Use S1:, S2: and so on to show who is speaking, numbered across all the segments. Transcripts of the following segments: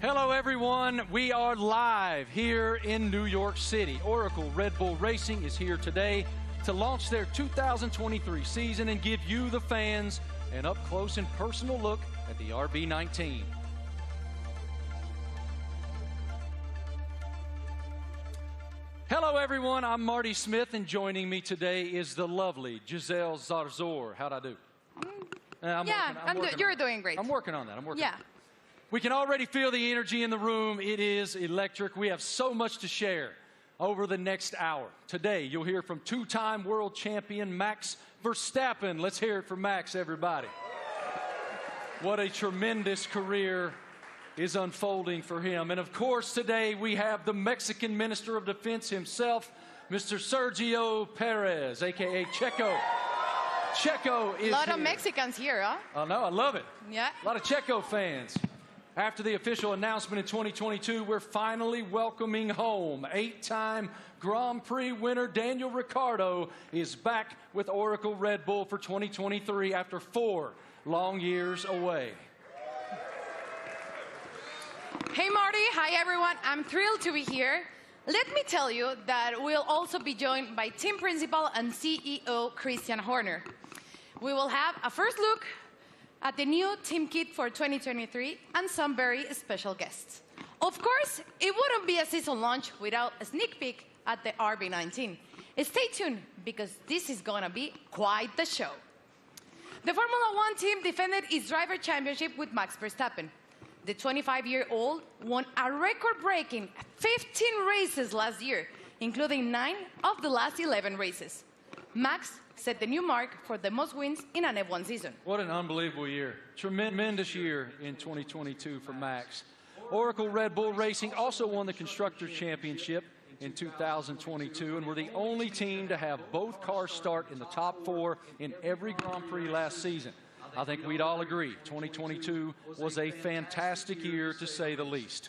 S1: Hello, everyone. We are live here in New York City. Oracle Red Bull Racing is here today to launch their 2023 season and give you, the fans, an up-close and personal look at the RB19. Hello, everyone. I'm Marty Smith, and joining me today is the lovely Giselle Zarzor. How'd I do?
S2: You're doing great.
S1: I'm working on that.
S2: Yeah.
S1: We can already feel the energy in the room. It is electric. We have so much to share over the next hour. Today, you'll hear from two-time world champion Max Verstappen. Let's hear it for Max, everybody. What a tremendous career is unfolding for him. And of course, today we have the Mexican Minister of Defense himself, Mr. Sergio Perez, a.k.a. Checo. Checo is
S2: a lot
S1: here.
S2: of Mexicans here, huh?
S1: I know, I love it.
S2: Yeah.
S1: A lot of Checo fans. After the official announcement in 2022, we're finally welcoming home. 8-time Grand Prix winner Daniel Ricciardo is back with Oracle Red Bull for 2023 after 4 long years away.
S2: Hey, Marty. Hi, everyone. I'm thrilled to be here. Let me tell you that we'll also be joined by team principal and CEO Christian Horner. We will have a first look at the new team kit for 2023 and some very special guests. Of course, it wouldn't be a season launch without a sneak peek at the RB19. Stay tuned, because this is gonna be quite the show. The Formula One team defended its driver championship with Max Verstappen. The 25-year-old won a record-breaking 15 races last year, including 9 of the last 11 races. Max set the new mark for the most wins in an F1 season.
S1: What an unbelievable year. Tremendous year in 2022 for Max. Oracle Red Bull Racing also won the Constructors' Championship in 2022 and were the only team to have both cars start in the top 4 in every Grand Prix last season. I think we'd all agree 2022 was a fantastic year, to say the least.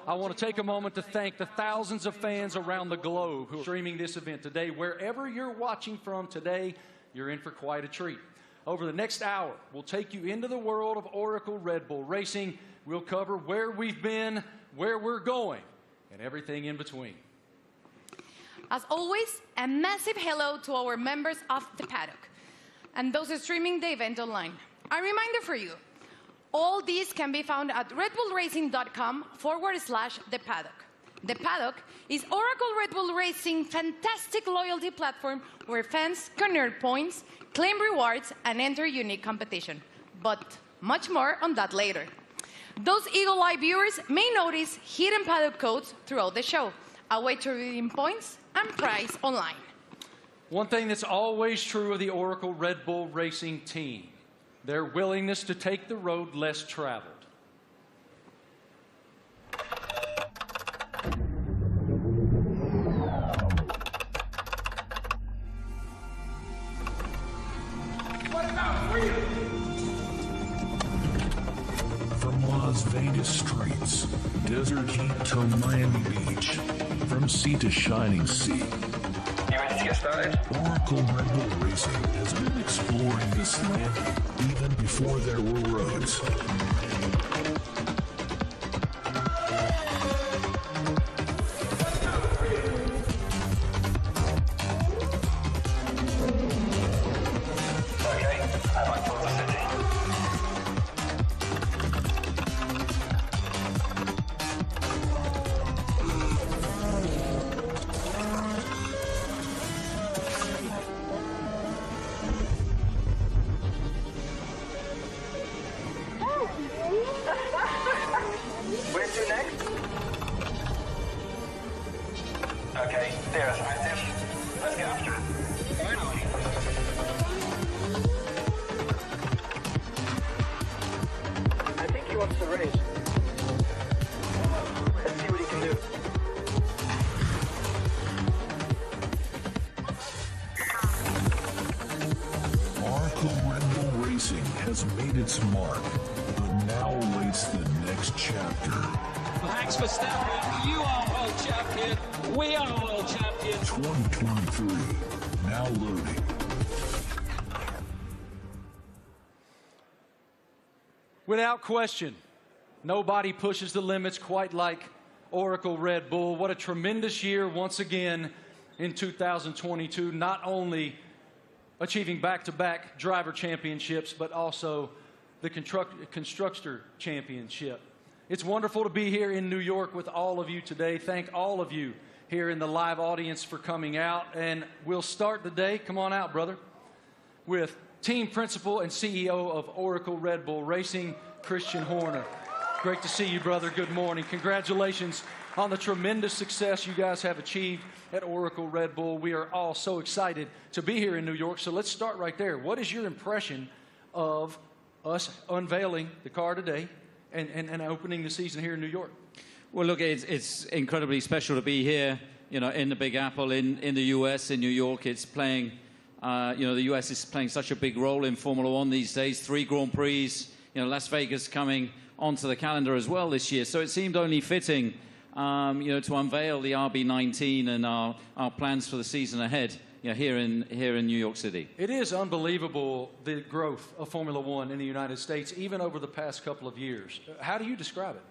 S1: I want to take a moment to thank the thousands of fans around the globe who are streaming this event today. Wherever you're watching from today, you're in for quite a treat. Over the next hour, we'll take you into the world of Oracle Red Bull Racing. We'll cover where we've been, where we're going, and everything in between.
S2: As always, a massive hello to our members of the paddock and those streaming the event online. A reminder for you, all these can be found at redbullracing.com/the paddock. The Paddock is Oracle Red Bull Racing's fantastic loyalty platform where fans can earn points, claim rewards, and enter unique competition. But much more on that later. Those Eagle Eye viewers may notice hidden paddock codes throughout the show, a way to redeem points and prize online.
S1: One thing that's always true of the Oracle Red Bull Racing team, their willingness to take the road less traveled.
S3: What about freedom? From Las Vegas streets, desert heat to Miami Beach, from sea to shining sea.
S4: You ready to get started?
S3: Oracle Red Bull Racing has been exploring this land even before there were roads.
S4: Okay, I'm on top of the city. Where to next? Okay, there's active. Let's get after it. Finally. I think he wants to race. Let's see what he can do.
S3: Oracle Red Bull Racing has made its mark, but now awaits the next chapter.
S5: Max Verstappen, you are world champion. We are world champions.
S3: 2023, now loading.
S1: Without question, Nobody pushes the limits quite like Oracle Red Bull. What a tremendous year once again in 2022, not only achieving back-to-back driver championships, but also the Constructor Championship. It's wonderful to be here in New York with all of you today. Thank all of you here in the live audience for coming out. And we'll start the day, come on out, brother, with team principal and CEO of Oracle Red Bull Racing, Christian Horner. Great to see you, brother. Good morning. Congratulations on the tremendous success you guys have achieved at Oracle Red Bull. We are all so excited to be here in New York. So let's start right there. What is your impression of us unveiling the car today and opening the season here in New York?
S6: Well, look, it's incredibly special to be here, you know, in the Big Apple, in the U.S., in New York. It's playing, you know, the U.S. is playing such a big role in Formula One these days. 3 Grand Prix, you know, Las Vegas coming onto the calendar as well this year. So it seemed only fitting, you know, to unveil the RB19 and our plans for the season ahead, you know, here in New York City.
S1: It is unbelievable, the growth of Formula One in the United States, even over the past couple of years. How do you describe it?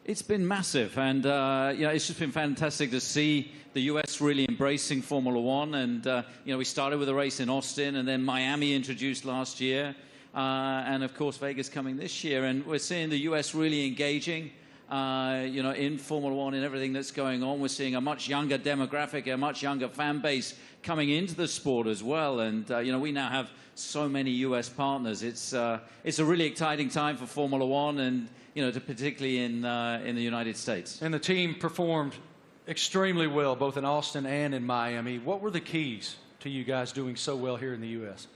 S6: It's been massive, and you know, it's just been fantastic to see the U.S. really embracing Formula One. And you know, we started with a race in Austin, and then Miami introduced last year, and of course Vegas coming this year. And we're seeing the U.S. really engaging, you know, in Formula One and everything that's going on. We're seeing a much younger demographic, a much younger fan base coming into the sport as well. And you know, we now have so many U.S. partners. It's a really exciting time for Formula One, and you know, particularly in the United States.
S1: And the team performed extremely well, both in Austin and in Miami. What were the keys to you guys doing so well here in the U.S.?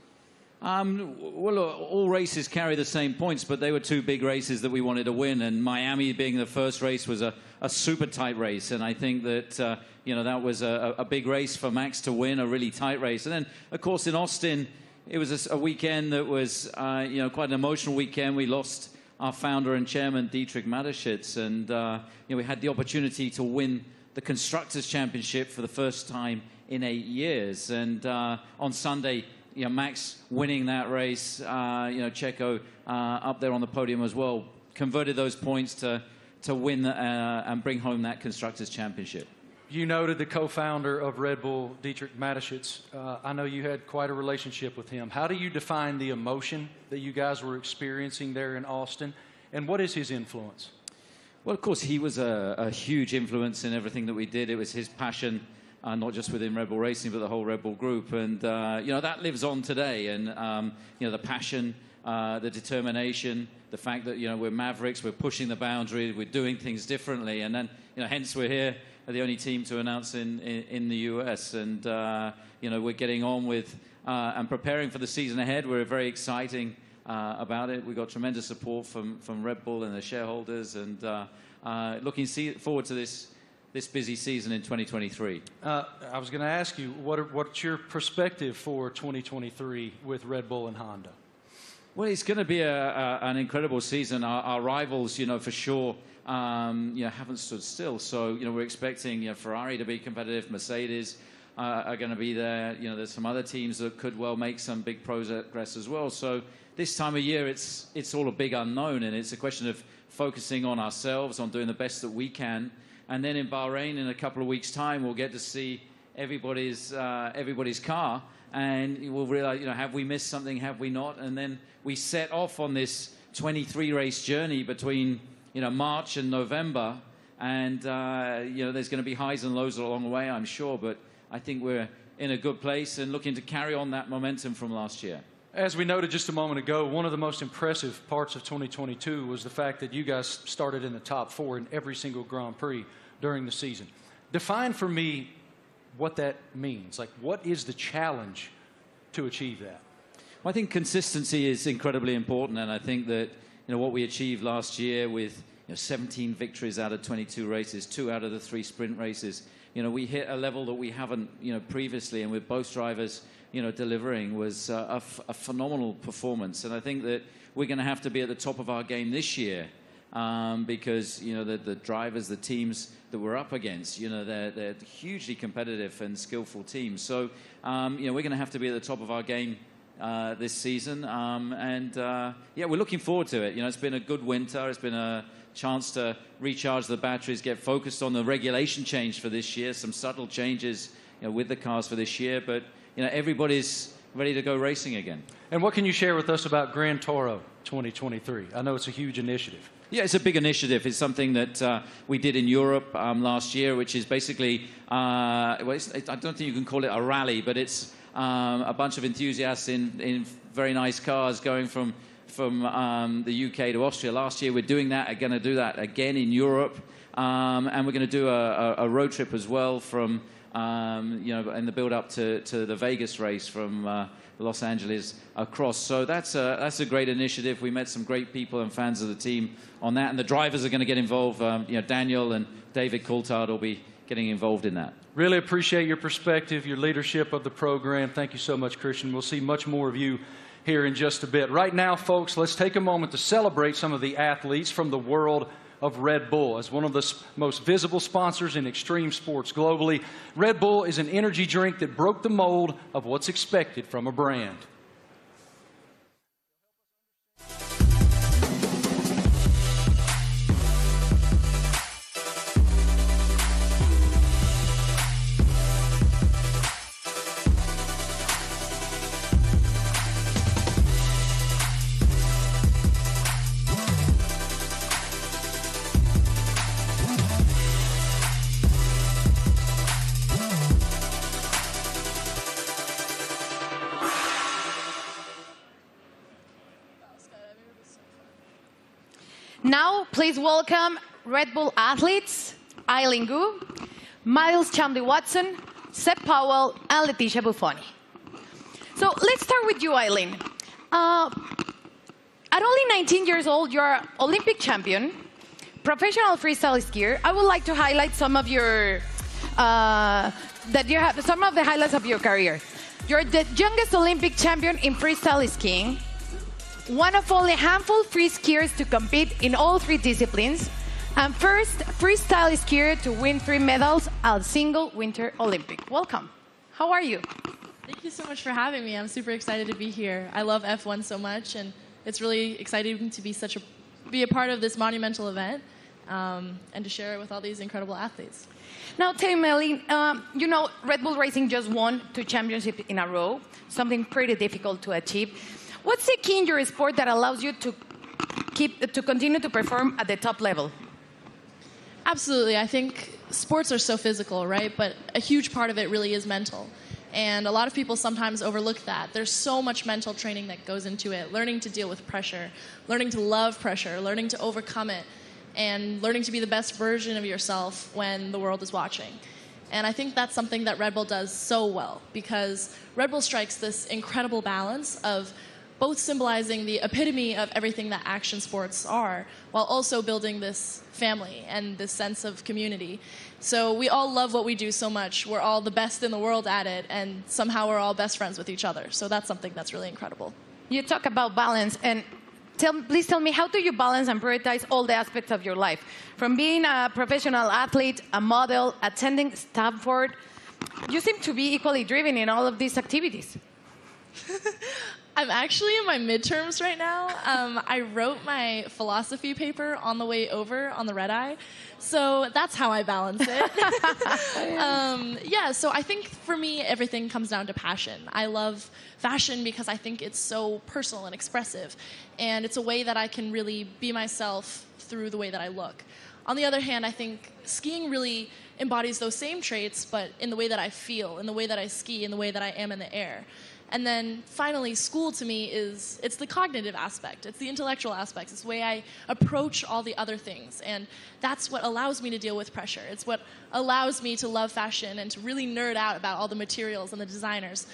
S6: Well, all races carry the same points, but they were 2 big races that we wanted to win. And Miami being the first race was a super tight race. And I think that, you know, that was a big race for Max to win, a really tight race. And then, of course, in Austin, it was a weekend that was, you know, quite an emotional weekend. We lost our founder and chairman, Dietrich Mateschitz. And, you know, we had the opportunity to win the Constructors' Championship for the first time in 8 years. And on Sunday, you know, Max winning that race, you know, Checo up there on the podium as well, converted those points to win and bring home that Constructors' Championship.
S1: You noted the co-founder of Red Bull, Dietrich Mateschitz. I know you had quite a relationship with him. How do you define the emotion that you guys were experiencing there in Austin, and what is his influence?
S6: Well, of course, he was a huge influence in everything that we did. It was his passion, not just within Red Bull Racing, but the whole Red Bull group. And, you know, that lives on today. And, you know, the passion, the determination, the fact that, you know, we're mavericks, we're pushing the boundary, we're doing things differently. And then, you know, hence we're here, the only team to announce in the U.S. And, you know, we're getting on with and preparing for the season ahead. We're very exciting about it. We've got tremendous support from Red Bull and the shareholders, and looking forward to this busy season in 2023. I
S1: was going to ask you, what's your perspective for 2023 with Red Bull and Honda?
S6: Well, it's going to be an incredible season. Our rivals, you know, for sure, you know, haven't stood still. So, you know, we're expecting, you know, Ferrari to be competitive. Mercedes are going to be there. You know, there's some other teams that could well make some big progress as well. So this time of year, it's all a big unknown, and it's a question of focusing on ourselves, on doing the best that we can. And then in Bahrain, in a couple of weeks' time, we'll get to see everybody's car, and we'll realize, you know, have we missed something, have we not? And then we set off on this 23-race journey between, you know, March and November, and you know, there's going to be highs and lows along the way, I'm sure, but I think we're in a good place and looking to carry on that momentum from last year.
S1: As we noted just a moment ago, one of the most impressive parts of 2022 was the fact that you guys started in the top 4 in every single Grand Prix during the season. Define for me what that means. Like, what is the challenge to achieve that?
S6: Well, I think consistency is incredibly important, and I think that, you know, what we achieved last year with, you know, 17 victories out of 22 races, 2 out of the 3 sprint races, you know, we hit a level that we haven't, you know, previously, and with both drivers, you know, delivering was a phenomenal performance. And I think that we're going to have to be at the top of our game this year, because, you know, the drivers, the teams that we're up against, you know, they're hugely competitive and skillful teams. So, you know, we're going to have to be at the top of our game this season. Yeah, we're looking forward to it. You know, it's been a good winter. It's been a chance to recharge the batteries, get focused on the regulation change for this year, some subtle changes with the cars for this year, but everybody's ready to go racing again.
S1: And what can you share with us about Gran Toro 2023? I know it's a huge initiative.
S6: Yeah, it's a big initiative. It's something that we did in Europe last year, which is basically, I don't think you can call it a rally, but it's a bunch of enthusiasts in very nice cars going from the UK to Austria. Last year we're doing that, going to do that again in Europe, and we're going to do a road trip as well from, in the build-up to the Vegas race from Los Angeles across. So that's a great initiative. We met some great people and fans of the team on that, and the drivers are going to get involved. Daniel and David Coulthard will be getting involved in that.
S1: Really appreciate your perspective, your leadership of the program. Thank you so much, Christian. We'll see much more of you here in just a bit. Right now, folks, let's take a moment to celebrate some of the athletes from the world of Red Bull. As one of the most visible sponsors in extreme sports globally, Red Bull is an energy drink that broke the mold of what's expected from a brand.
S2: Now, please welcome Red Bull athletes, Eileen Gu, Miles Chamley-Watson, Seb Powell, and Leticia Buffoni. So let's start with you, Eileen. At only 19 years old, you're an Olympic champion, professional freestyle skier. I would like to highlight some of your some of the highlights of your career. You're the youngest Olympic champion in freestyle skiing, one of only a handful of free skiers to compete in all 3 disciplines, and first freestyle skier to win 3 medals at a single Winter Olympic. Welcome. How are you?
S7: Thank you so much for having me. I'm super excited to be here. I love F1 so much, and it's really exciting to be a part of this monumental event and to share it with all these incredible athletes.
S2: Now, tell me, Eileen, Red Bull Racing just won 2 championships in a row, something pretty difficult to achieve. What's the key in your sport that allows you to continue to perform at the top level?
S7: Absolutely. I think sports are so physical, right? But a huge part of it really is mental. And a lot of people sometimes overlook that. There's so much mental training that goes into it, learning to deal with pressure, learning to love pressure, learning to overcome it, and learning to be the best version of yourself when the world is watching. And I think that's something that Red Bull does so well, because Red Bull strikes this incredible balance of both symbolizing the epitome of everything that action sports are, while also building this family and this sense of community. So we all love what we do so much. We're all the best in the world at it, and somehow we're all best friends with each other. So that's something that's really incredible.
S2: You talk about balance, and please tell me, how do you balance and prioritize all the aspects of your life? From being a professional athlete, a model, attending Stanford, you seem to be equally driven in all of these activities.
S7: I'm actually in my midterms right now. I wrote my philosophy paper on the way over on the red eye, so that's how I balance it. So I think for me, everything comes down to passion. I love fashion because I think it's so personal and expressive, and it's a way that I can really be myself through the way that I look. On the other hand, I think skiing really embodies those same traits, but in the way that I feel, in the way that I ski, in the way that I am in the air. And then finally, school to me it's the cognitive aspect, it's the intellectual aspects, it's the way I approach all the other things. And that's what allows me to deal with pressure. It's what allows me to love fashion and to really nerd out about all the materials and the designers.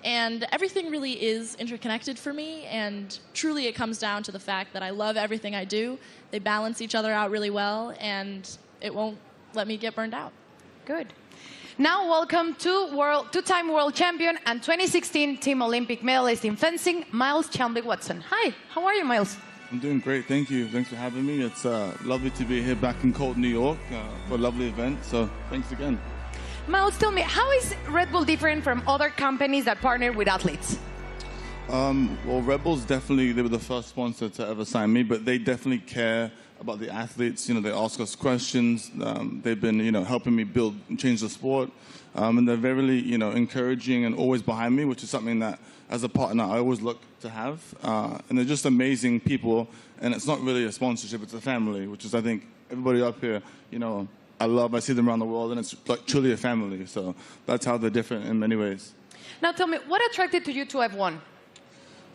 S7: And everything really is interconnected for me, and truly it comes down to the fact that I love everything I do. They balance each other out really well, and it won't let me get burned out.
S2: Good. Now, welcome to two-time world champion and 2016 Team Olympic medalist in fencing, Miles Chamley-Watson. Hi, how are you, Miles?
S8: I'm doing great, thank you. Thanks for having me. It's lovely to be here back in cold New York for a lovely event, so thanks again.
S2: Miles, tell me, how is Red Bull different from other companies that partner with athletes?
S8: Well, Red Bull's definitely, they were the first sponsor to ever sign me, but they definitely care about the athletes. You know, they ask us questions. They've been, you know, helping me build and change the sport. And they're very, you know, encouraging and always behind me, which is something that, as a partner, I always look to have. And they're just amazing people. And it's not really a sponsorship, it's a family, which is, I think, everybody up here, you know, I see them around the world, and it's like truly a family. So that's how they're different in many ways.
S2: Now tell me, what attracted to you to F1?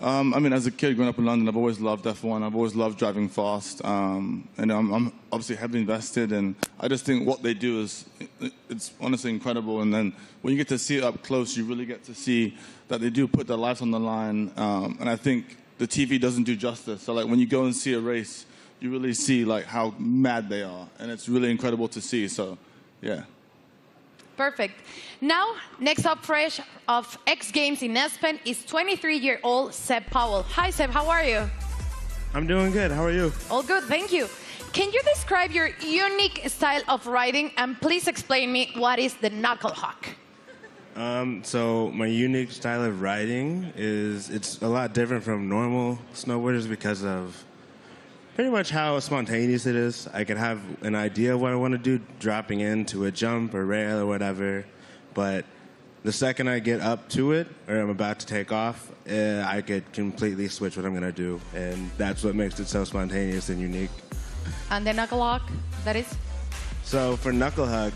S8: I mean, as a kid growing up in London, I've always loved F1. I've always loved driving fast. And I'm obviously heavily invested. And I just think what they do is, it's honestly incredible. And then when you get to see it up close, you really get to see that they do put their lives on the line. And I think the TV doesn't do justice. So, like, when you go and see a race, you really see, like, how mad they are. And it's really incredible to see. So, yeah.
S2: Perfect. Now, next up fresh of X Games in Aspen is 23-year-old Seb Powell. Hi, Seb, how are you?
S9: I'm doing good. How are you?
S2: All good, thank you. Can you describe your unique style of riding, and please explain me what is the knuckle hawk?
S9: So my unique style of riding is, it's a lot different from normal snowboarders because of pretty much how spontaneous it is. I can have an idea of what I want to do dropping into a jump or rail or whatever, but the second I get up to it or I'm about to take off, I could completely switch what I'm going to do, and that's what makes it so spontaneous and unique.
S2: And the knuckle hawk, that is?
S9: So for knuckle hug,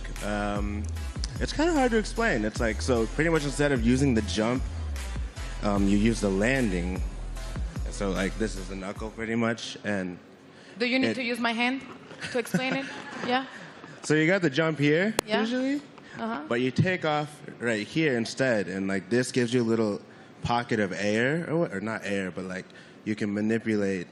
S9: it's kind of hard to explain. It's like, so pretty much instead of using the jump, you use the landing. So like this is the knuckle pretty much, and
S2: do you need to use my hand to explain it? Yeah?
S9: So you got the jump here,
S2: yeah.
S9: Usually, but you take off right here instead, and like this gives you a little pocket of air, or not air, but like you can manipulate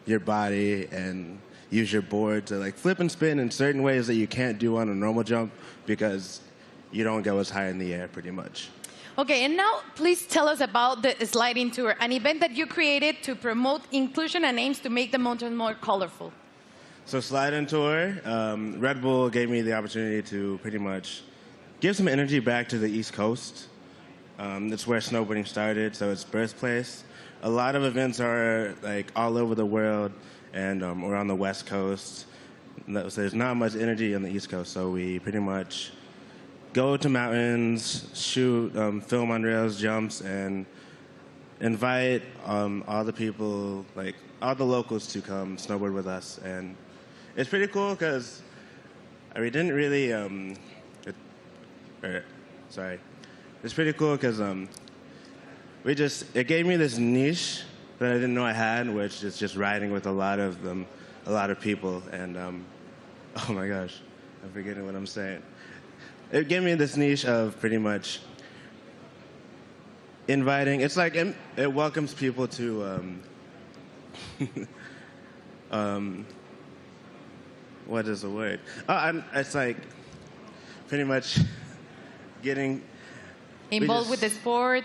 S9: your body and use your board to like flip and spin in certain ways that you can't do on a normal jump because you don't go as high in the air pretty much.
S2: Okay, and now please tell us about the sliding tour, an event that you created to promote inclusion and aims to make the mountain more colorful.
S9: So sliding tour, Red Bull gave me the opportunity to pretty much give some energy back to the East Coast. That's where snowboarding started, so it's birthplace. A lot of events are like all over the world, and we're on the West Coast. So there's not much energy on the East Coast, so we pretty much go to mountains, shoot, film on rails, jumps, and invite all the people, like all the locals, to come snowboard with us. And it's pretty cool because we didn't really. It's pretty cool because it gave me this niche that I didn't know I had, which is just riding with a lot of people. And oh my gosh, I'm forgetting what I'm saying. It gave me this niche of pretty much inviting. It's like it welcomes people to what is the word? It's like pretty much getting
S2: involved with the sport.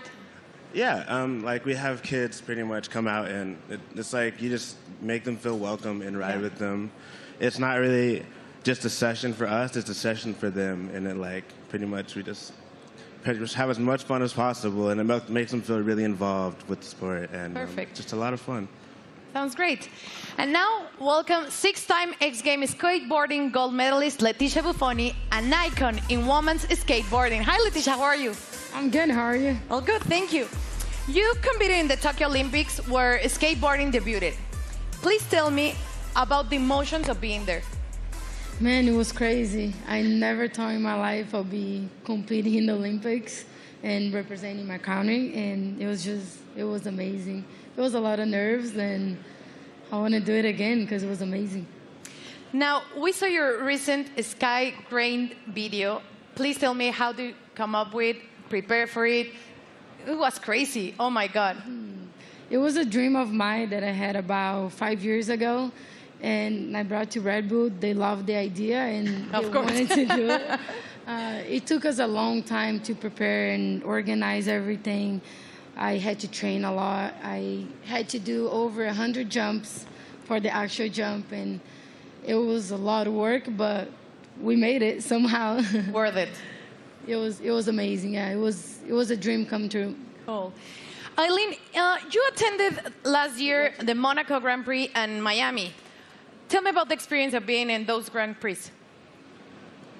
S9: Yeah, like we have kids pretty much come out, and it's like you just make them feel welcome and ride with them. It's not really just a session for us, it's a session for them, and then like pretty much we just have as much fun as possible, and it makes them feel really involved with the sport, and just a lot of fun.
S2: Sounds great. And now, welcome six-time X Games skateboarding gold medalist Leticia Buffoni, an icon in women's skateboarding. Hi, Leticia, how are you?
S10: I'm good, how are you?
S2: All good, thank you. You competed in the Tokyo Olympics where skateboarding debuted. Please tell me about the emotions of being there.
S10: Man, it was crazy. I never thought in my life I'd be competing in the Olympics and representing my country, and it was amazing. It was a lot of nerves, and I want to do it again because it was amazing.
S2: Now, we saw your recent Sky Grain video. Please tell me how to come up with, prepare for it. It was crazy. Oh, my God.
S10: It was a dream of mine that I had about 5 years ago, and I brought to Red Bull. They loved the idea, and they wanted to do it. It took us a long time to prepare and organize everything. I had to train a lot. I had to do over 100 jumps for the actual jump, and it was a lot of work, but we made it somehow.
S2: Worth it.
S10: It was amazing. Yeah, it was a dream come true.
S2: Cool. Eileen, you attended last year the Monaco Grand Prix and Miami. Tell me about the experience of being in those Grand Prix.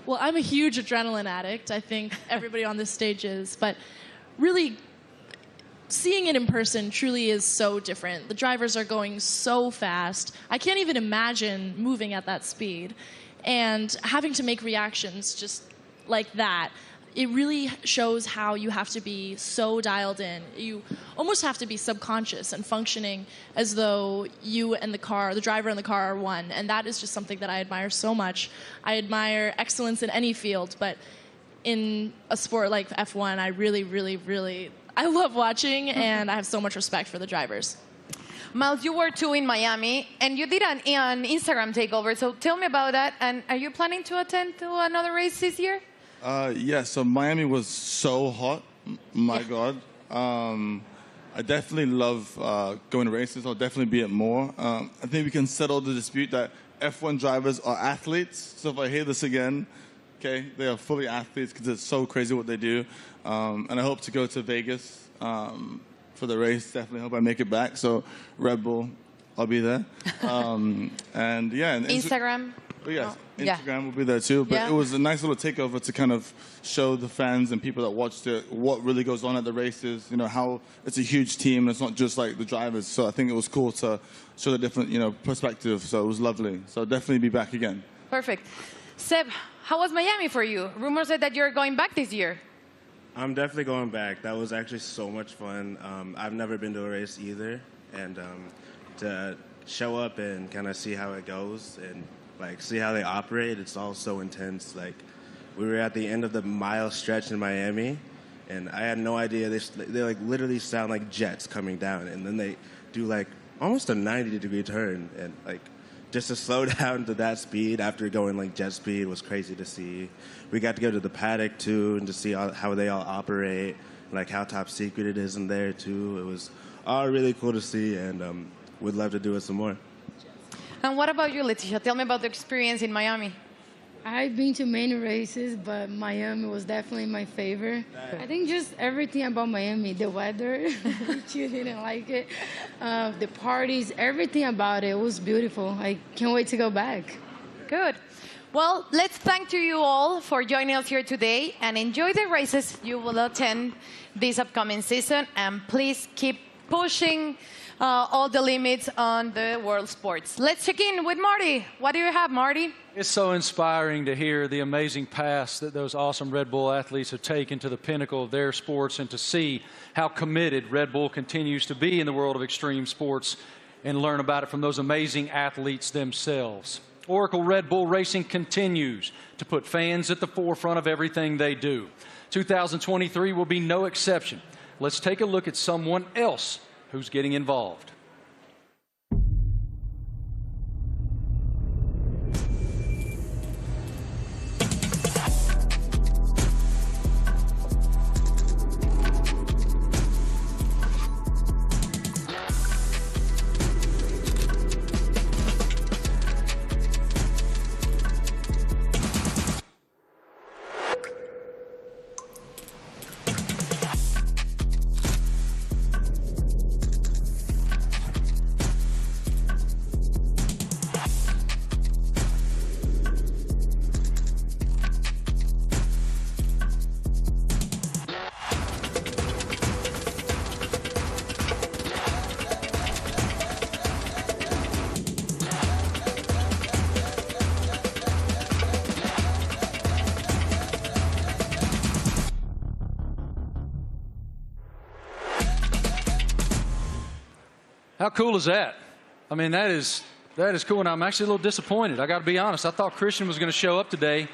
S7: Well, I'm a huge adrenaline addict. I think everybody on this stage is. But really, seeing it in person truly is so different. The drivers are going so fast. I can't even imagine moving at that speed. And having to make reactions just like that, it really shows how you have to be so dialed in. You almost have to be subconscious and functioning as though you and the driver and the car are one. And that is just something that I admire so much. I admire excellence in any field, but in a sport like F1, I really, I love watching, and I have so much respect for the drivers.
S2: Miles, you were too in Miami, and you did an Instagram takeover. So tell me about that. And are you planning to attend to another race this year?
S8: Yeah, so Miami was so hot. My God. I definitely love going to races. I'll definitely be at more. I think we can settle the dispute that F1 drivers are athletes. So if I hear this again, okay, they are fully athletes because it's so crazy what they do. And I hope to go to Vegas for the race. Definitely hope I make it back. So Red Bull, I'll be there. And yeah. And
S2: Instagram?
S8: Oh, yes, Instagram will be there too. But it was a nice little takeover to kind of show the fans and people that watched it what really goes on at the races, you know, how it's a huge team. It's not just like the drivers. So I think it was cool to show the different, you know, perspective. So it was lovely. So I'll definitely be back again.
S2: Perfect. Seb, how was Miami for you? Rumors said that you're going back this year.
S9: I'm definitely going back. That was actually so much fun. I've never been to a race either. And to show up and kind of see how it goes and like see how they operate, it's all so intense. Like we were at the end of the mile stretch in Miami, and I had no idea they like literally sound like jets coming down, and then they do like almost a 90-degree turn, and like just to slow down to that speed after going like jet speed was crazy to see. We got to go to the paddock too and to see how they all operate, like how top secret it is in there too. It was all really cool to see, and would love to do it some more.
S2: And what about you, Leticia? Tell me about the experience in Miami.
S10: I've been to many races, but Miami was definitely my favorite. I think just everything about Miami, the weather, which you didn't like it, the parties, everything about it was beautiful. I can't wait to go back.
S2: Good. Well, let's thank to you all for joining us here today and enjoy the races you will attend this upcoming season. And please keep pushing all the limits on the world sports. Let's check in with Marty. What do you have, Marty?
S1: It's so inspiring to hear the amazing paths that those awesome Red Bull athletes have taken to the pinnacle of their sports, and to see how committed Red Bull continues to be in the world of extreme sports and learn about it from those amazing athletes themselves. Oracle Red Bull Racing continues to put fans at the forefront of everything they do. 2023 will be no exception. Let's take a look at someone else who's getting involved. How cool is that? I mean, that is cool, and I'm actually a little disappointed. I got to be honest. I thought Christian was going to show up today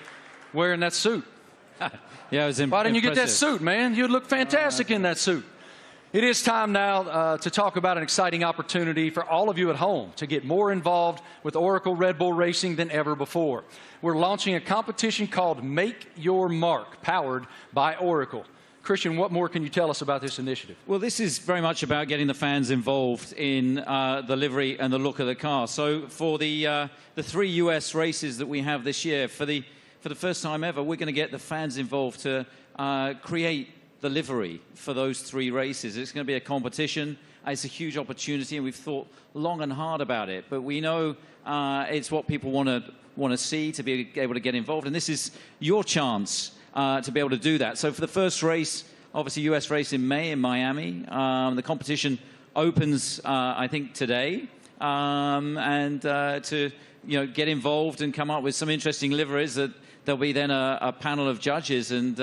S1: wearing that suit.
S6: Yeah, it was
S1: Why didn't you get that suit, man? You'd look fantastic in that suit. It is time now to talk about an exciting opportunity for all of you at home to get more involved with Oracle Red Bull Racing than ever before. We're launching a competition called Make Your Mark, powered by Oracle. Christian, what more can you tell us about this initiative?
S6: Well, this is very much about getting the fans involved in the livery and the look of the car. So for the 3 US races that we have this year, for the first time ever, we're going to get the fans involved to create the livery for those 3 races. It's going to be a competition. It's a huge opportunity, and we've thought long and hard about it. But we know it's what people want to see, to be able to get involved. And this is your chance to be able to do that. So for the first race, obviously US race in May in Miami, the competition opens, I think, today. And to get involved and come up with some interesting liveries, that there'll be then a panel of judges, and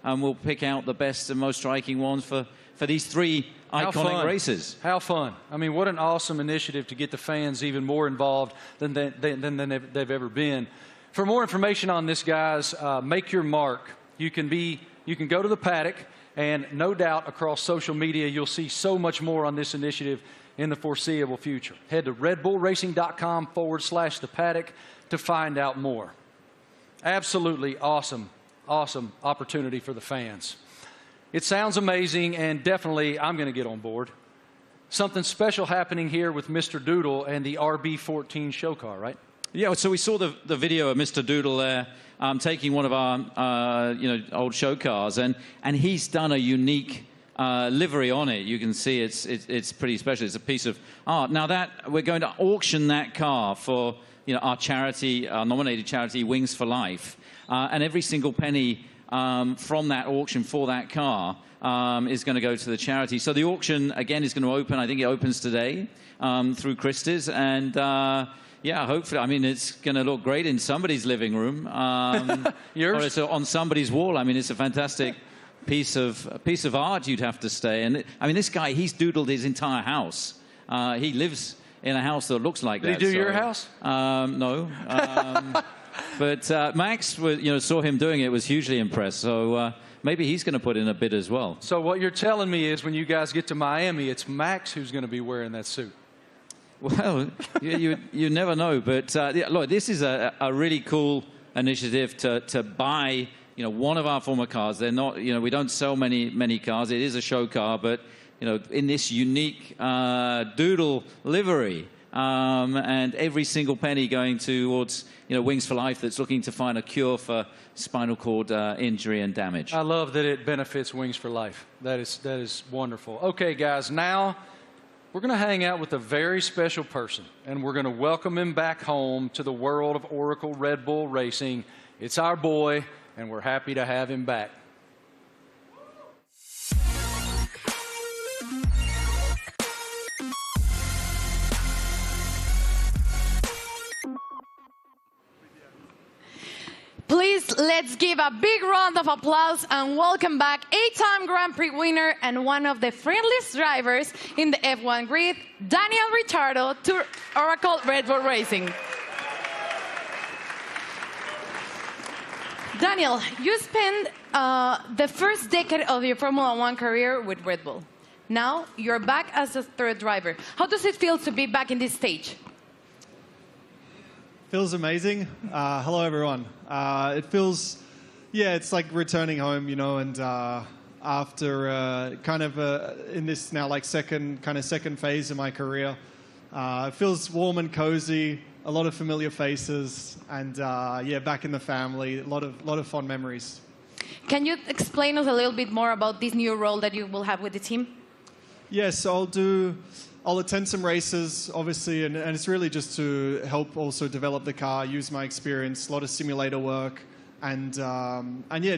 S6: we'll pick out the best and most striking ones for these 3 iconic races.
S1: How fun. I mean, what an awesome initiative to get the fans even more involved than they've ever been. For more information on this, guys, make your mark. You can go to the paddock, and no doubt across social media you'll see so much more on this initiative in the foreseeable future. Head to redbullracing.com/the paddock to find out more. Absolutely awesome opportunity for the fans. It sounds amazing, and definitely I'm going to get on board. Something special happening here with Mr. Doodle and the RB14 show car, right?
S6: Yeah, so we saw the video of Mr. Doodle there taking one of our old show cars, and he's done a unique livery on it. You can see it's pretty special. It's a piece of art. Now that we're going to auction that car for our charity, our nominated charity, Wings for Life, and every single penny from that auction for that car is going to go to the charity. So the auction, again, is going to open. I think it opens today through Christie's. And, yeah, hopefully, I mean, it's going to look great in somebody's living room.
S1: Yours?
S6: Or it's on somebody's wall. I mean, it's a fantastic piece of art, you'd have to say. And, I mean, this guy, he's doodled his entire house. He lives in a house that looks like that.
S1: Did he do your house?
S6: No. But Max, saw him doing it, was hugely impressed. So maybe he's going to put in a bid as well.
S1: So what you're telling me is when you guys get to Miami, it's Max who's going to be wearing that suit.
S6: Well, you never know. But look, this is a really cool initiative to buy one of our former cars. They're not, we don't sell many cars. It is a show car, but in this unique doodle livery. And every single penny going towards Wings for Life, that's looking to find a cure for spinal cord injury and damage.
S1: I love that it benefits Wings for Life. That is wonderful. Okay, guys, now we're going to hang out with a very special person, and we're going to welcome him back home to the world of Oracle Red Bull Racing. It's our boy, and we're happy to have him back.
S2: Please, let's give a big round of applause and welcome back 8-time Grand Prix winner and one of the friendliest drivers in the F1 grid, Daniel Ricciardo, to Oracle Red Bull Racing. Daniel, you spent the first decade of your Formula One career with Red Bull. Now you're back as a third driver. How does it feel to be back in this stage?
S11: Feels amazing. Hello, everyone. It feels, it's like returning home, and after kind of in this now like second phase of my career, it feels warm and cozy, a lot of familiar faces, and back in the family, a lot of fond memories.
S2: Can you explain us a little bit more about this new role that you will have with the team?
S11: Yes, I'll attend some races, obviously, and it's really just to help also develop the car, use my experience, a lot of simulator work, and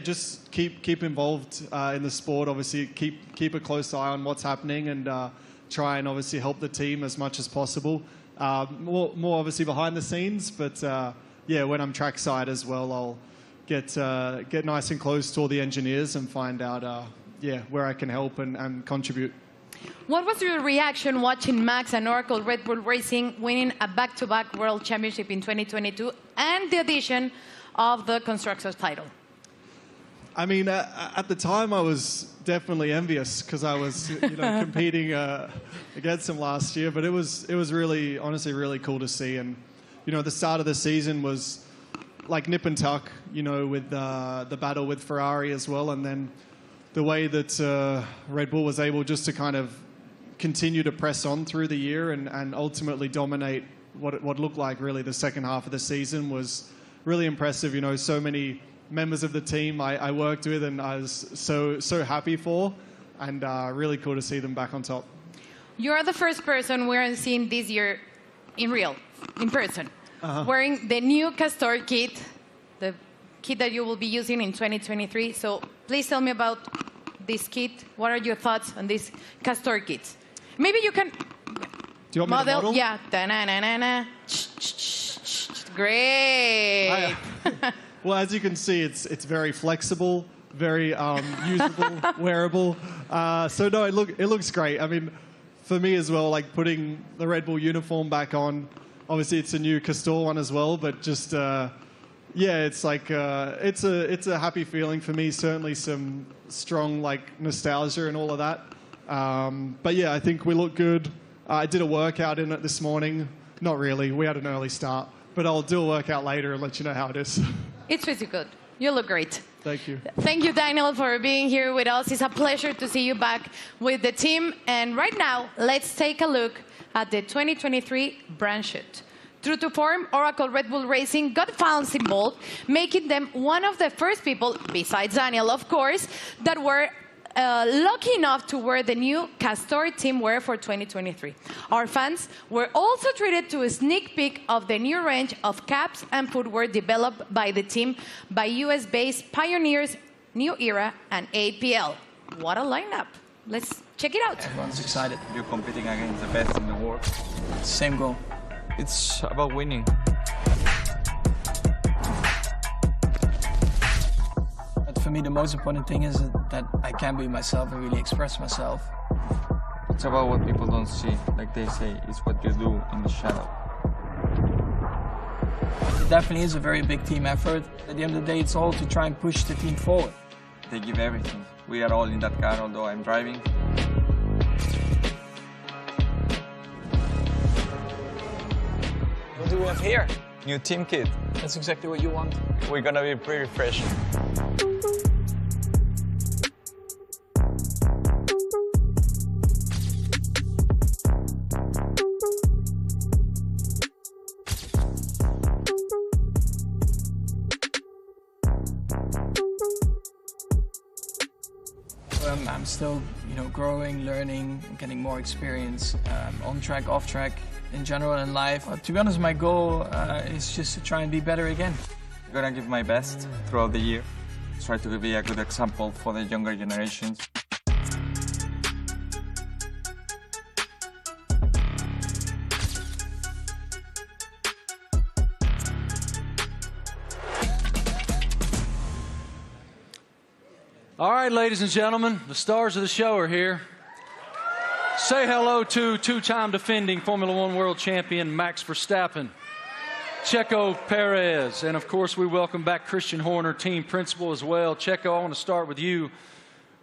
S11: just keep involved in the sport. Obviously, keep a close eye on what's happening, and try and obviously help the team as much as possible. More obviously behind the scenes, but when I'm trackside as well, I'll get nice and close to all the engineers and find out where I can help and contribute.
S2: What was your reaction watching Max and Oracle Red Bull Racing winning a back-to-back World Championship in 2022 and the addition of the Constructors title?
S11: I mean, at the time I was definitely envious because I was competing against them last year, but it was really, honestly, really cool to see. And the start of the season was like nip and tuck, with the battle with Ferrari as well, and then the way that Red Bull was able just to kind of continue to press on through the year and ultimately dominate what looked like really the second half of the season was really impressive. So many members of the team I worked with and I was so happy for, and really cool to see them back on top.
S2: You're the first person we're seeing this year in person, wearing the new Castor kit, the kit that you will be using in 2023. So please tell me about this kit. What are your thoughts on this Castor kit? Maybe you can
S11: Do you want me to model?
S2: Yeah. Da-na-na-na-na. Great.
S11: Well, as you can see, it's very flexible, very usable, wearable. So no, it looks great. I mean, for me as well, like putting the Red Bull uniform back on. Obviously, it's a new Castor one as well, but just yeah, it's like it's a happy feeling for me. Certainly, some strong like nostalgia and all of that. But yeah, I think we look good. I did a workout in it this morning. Not really. We had an early start, but I'll do a workout later and let you know how it is.
S2: It's pretty good. You look great.
S11: Thank you.
S2: Thank you, Daniel, for being here with us. It's a pleasure to see you back with the team. And right now, let's take a look at the 2023 brand shoot. True to form, Oracle Red Bull Racing got fans involved, making them one of the first people, besides Daniel, of course, that were lucky enough to wear the new Castor team wear for 2023. Our fans were also treated to a sneak peek of the new range of caps and footwear developed by the team by US-based pioneers New Era and APL. What a lineup. Let's check it out.
S12: Everyone's excited. You're competing against the best in the world. Same goal. It's about winning. For me, the most important thing is that I can be myself and really express myself.
S13: It's about what people don't see. Like they say, it's what you do in the shadow.
S12: It definitely is a very big team effort. At the end of the day, it's all to try and push the team forward.
S13: They give everything. We are all in that car, although I'm driving.
S12: What do we have here?
S13: New team kit.
S12: That's exactly what you want.
S13: We're gonna be pretty fresh.
S12: I'm still, growing, learning, getting more experience on track, off track, in general in life. To be honest, my goal is just to try and be better again.
S13: I'm gonna give my best throughout the year. Try to be a good example for the younger generations.
S1: All right, ladies and gentlemen, the stars of the show are here. Say hello to two-time defending Formula One world champion Max Verstappen, Checo Perez, and of course we welcome back Christian Horner, team principal as well. Checo, I want to start with you.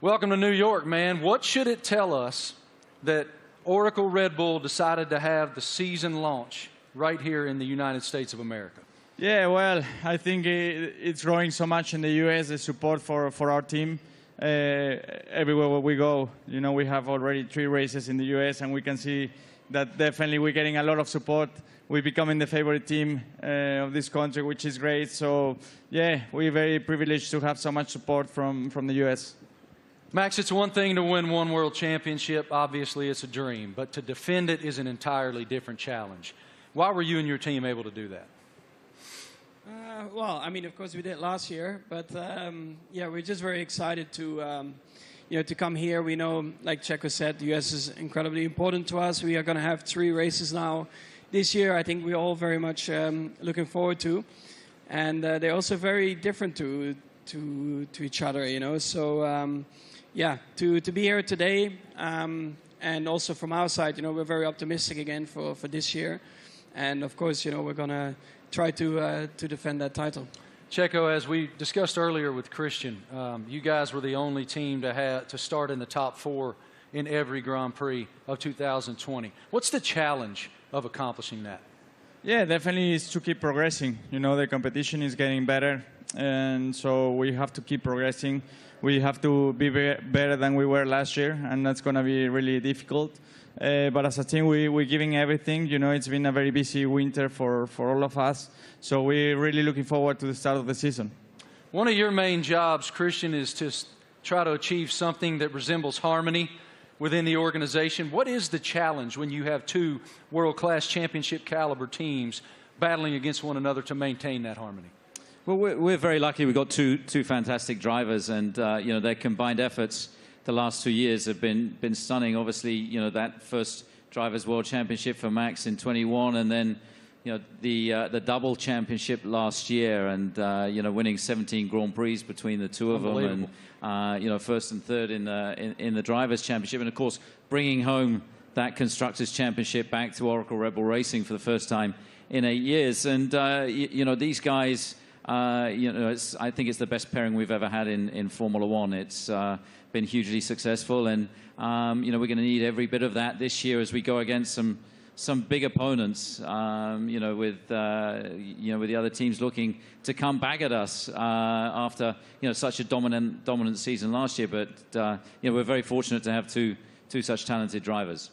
S1: Welcome to New York, man. What should it tell us that Oracle Red Bull decided to have the season launch right here in the United States of America?
S14: Yeah, well, I think it's growing so much in the U.S., the support for our team. Everywhere where we go, we have already 3 races in the U.S., and we can see that definitely we're getting a lot of support. We're becoming the favorite team of this country, which is great. So, yeah, we're very privileged to have so much support from the U.S.
S1: Max, it's one thing to win one world championship. Obviously, it's a dream. But to defend it is an entirely different challenge. Why were you and your team able to do that?
S15: Well, I mean, of course we did last year, but yeah, we're just very excited to, to come here. We know, like Checo said, the US is incredibly important to us. We are going to have 3 races now this year. I think we're all very much looking forward to, and they're also very different to each other, So, yeah, to be here today, and also from our side, we're very optimistic again for this year, and of course, we're going to try to defend that title.
S1: Checo, as we discussed earlier with Christian, you guys were the only team to start in the top 4 in every Grand Prix of 2020. What's the challenge of accomplishing that?
S14: Yeah, definitely is to keep progressing. The competition is getting better, and so we have to keep progressing. We have to be better than we were last year, and that's going to be really difficult. But as a team, we're giving everything. It's been a very busy winter for all of us. So we're really looking forward to the start of the season.
S1: One of your main jobs, Christian, is to try to achieve something that resembles harmony within the organization. What is the challenge when you have two world-class championship caliber teams battling against one another to maintain that harmony?
S6: Well, we're very lucky. We've got two fantastic drivers, and you know, their combined efforts the last 2 years have been stunning. Obviously, you know, that first Drivers' World Championship for Max in 21, and then you know, the double championship last year, and you know, winning 17 Grand Prix between the two of them, and you know, first and third in the Drivers' Championship, and of course bringing home that Constructors' Championship back to Oracle Red Bull Racing for the first time in 8 years. And you know, these guys, you know, I think it's the best pairing we've ever had in Formula One. It's been hugely successful, and you know, we're going to need every bit of that this year as we go against some big opponents, you know, with the other teams looking to come back at us after, you know, such a dominant season last year. But you know, we're very fortunate to have two such talented drivers.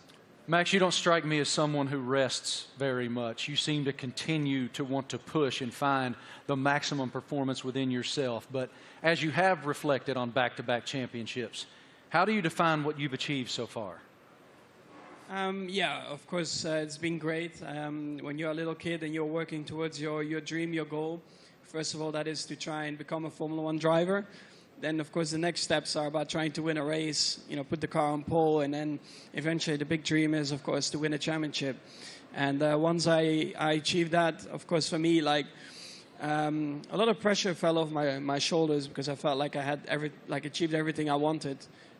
S1: Max, you don't strike me as someone who rests very much. You seem to continue to want to push and find the maximum performance within yourself. But as you have reflected on back-to-back championships, how do you define what you've achieved so far?
S15: Yeah, of course, it's been great. When you're a little kid and you're working towards your dream, your goal, first of all, that is to try and become a Formula One driver. Then, of course, the next steps are about trying to win a race, you know, put the car on pole, and then eventually the big dream is, of course, to win a championship. And once I achieved that, of course, for me, like, a lot of pressure fell off my shoulders because I felt like I had achieved everything I wanted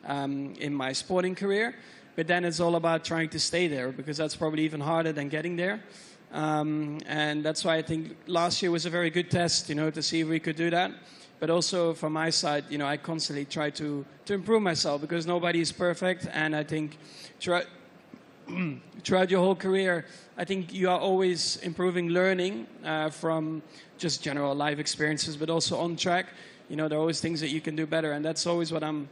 S15: in my sporting career. But then it's all about trying to stay there, because that's probably even harder than getting there. And that's why I think last year was a very good test, you know, to see if we could do that. But also from my side, you know, I constantly try to improve myself, because nobody is perfect. And I think throughout your whole career, I think you are always improving, learning from just general life experiences, but also on track. You know, there are always things that you can do better. And that's always what I'm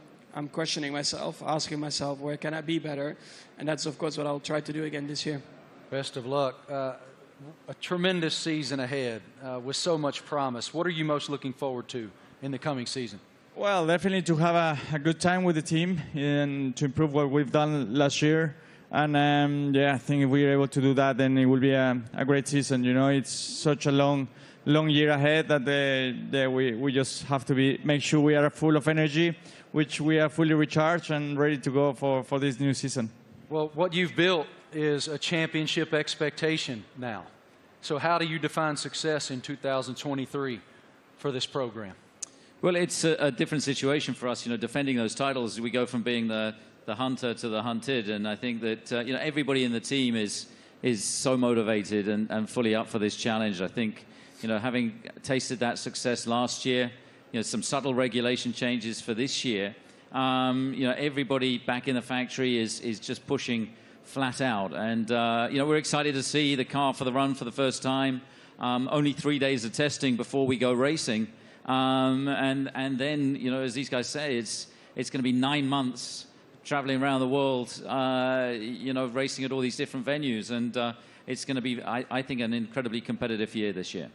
S15: questioning myself, asking myself, where can I be better? And that's, of course, what I'll try to do again this year.
S1: Best of luck. A tremendous season ahead with so much promise. What are you most looking forward to in the coming season?
S14: Well, definitely to have a good time with the team and to improve what we've done last year. And yeah, I think if we're able to do that, then it will be a great season. You know, it's such a long year ahead that we just have to make sure we are full of energy, which we are fully recharged and ready to go for this new season.
S1: Well, what you've built is a championship expectation now. So how do you define success in 2023 for this program?
S6: Well, it's a different situation for us, you know, defending those titles. We go from being the hunter to the hunted, and I think that you know, everybody in the team is so motivated and fully up for this challenge. I think, you know, having tasted that success last year, you know, some subtle regulation changes for this year, you know, everybody back in the factory is just pushing flat out. And, you know, we're excited to see the car for the run for the first time. Only 3 days of testing before we go racing. And then, you know, as these guys say, it's going to be 9 months traveling around the world, you know, racing at all these different venues. And it's going to be, I think, an incredibly competitive year this year.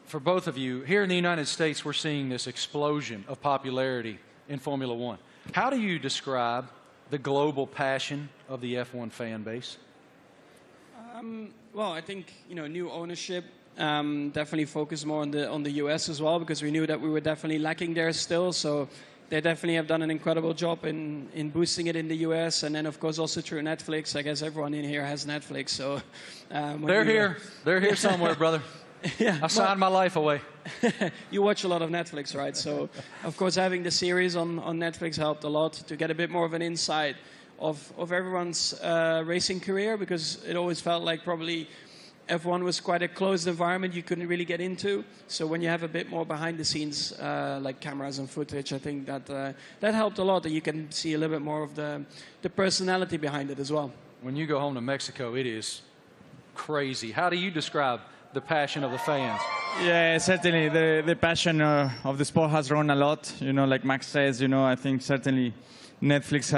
S1: For both of you, here in the United States, we're seeing this explosion of popularity in Formula One. How do you describe the global passion of the F1 fan base?
S15: Well, I think, you know, new ownership definitely focused more on the US as well, because we knew that we were definitely lacking there still. So they definitely have done an incredible job in boosting it in the US, and then of course also through Netflix. I guess everyone in here has Netflix, so
S1: they're here somewhere, brother.
S15: Yeah,
S1: I signed my life away.
S15: You watch a lot of Netflix, right? So, of course, having the series on Netflix helped a lot to get a bit more of an insight of everyone's racing career, because it always felt like probably F1 was quite a closed environment you couldn't really get into. So when you have a bit more behind the scenes, like cameras and footage, I think that helped a lot, that you can see a little bit more of the personality behind it as well.
S1: When you go home to Mexico, it is crazy. How do you describe the passion of the fans?
S14: Yeah, certainly the passion of the sport has grown a lot. You know, like Max says, you know, I think certainly Netflix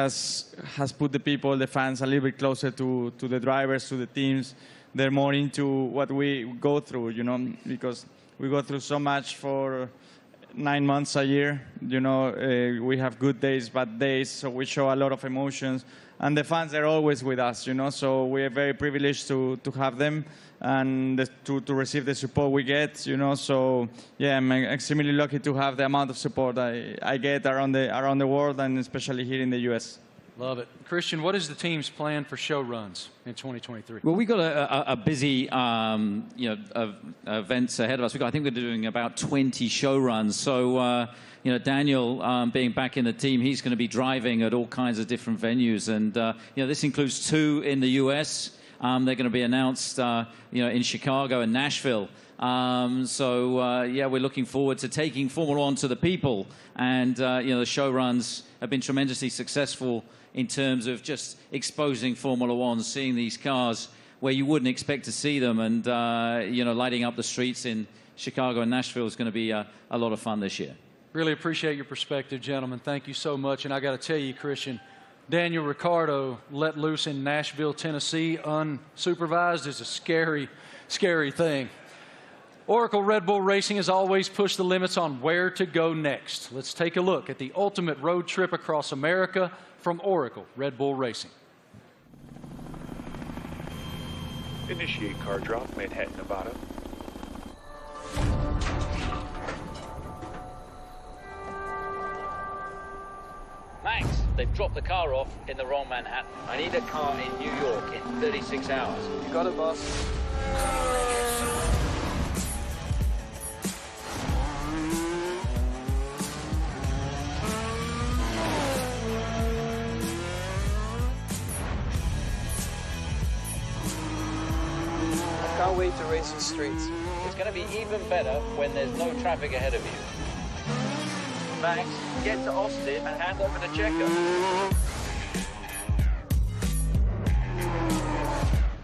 S14: has put the people, the fans, a little bit closer to the drivers, to the teams. They're more into what we go through, you know, because we go through so much for 9 months a year. You know, we have good days, bad days, so we show a lot of emotions. And the fans are always with us, you know, so we are very privileged to have them and to receive the support we get, you know. So, yeah, I'm extremely lucky to have the amount of support I get around the world and especially here in the U.S.
S1: Love it. Christian, what is the team's plan for show runs in 2023?
S6: Well, we've got a busy events ahead of us. I think we're doing about 20 show runs. So, you know, Daniel being back in the team, he's going to be driving at all kinds of different venues. And, you know, this includes 2 in the U.S. They're going to be announced, you know, in Chicago and Nashville. Yeah, we're looking forward to taking Formula One to the people. And, you know, the show runs have been tremendously successful in terms of just exposing Formula One, seeing these cars where you wouldn't expect to see them, and you know, lighting up the streets in Chicago and Nashville is going to be a lot of fun this year.
S1: Really appreciate your perspective, gentlemen. Thank you so much. And I got to tell you, Christian, Daniel Ricciardo let loose in Nashville, Tennessee, unsupervised is a scary, scary thing. Oracle Red Bull Racing has always pushed the limits on where to go next. Let's take a look at the ultimate road trip across America from Oracle Red Bull Racing.
S16: Initiate car drop, Manhattan, Nevada.
S6: Max, they've dropped the car off in the wrong Manhattan. I need a car in New York in 36 hours.
S12: You got it, boss. Can't wait to race the streets.
S6: It's going to be even better when there's no traffic ahead of you. Max, get to Austin and hand over the checker.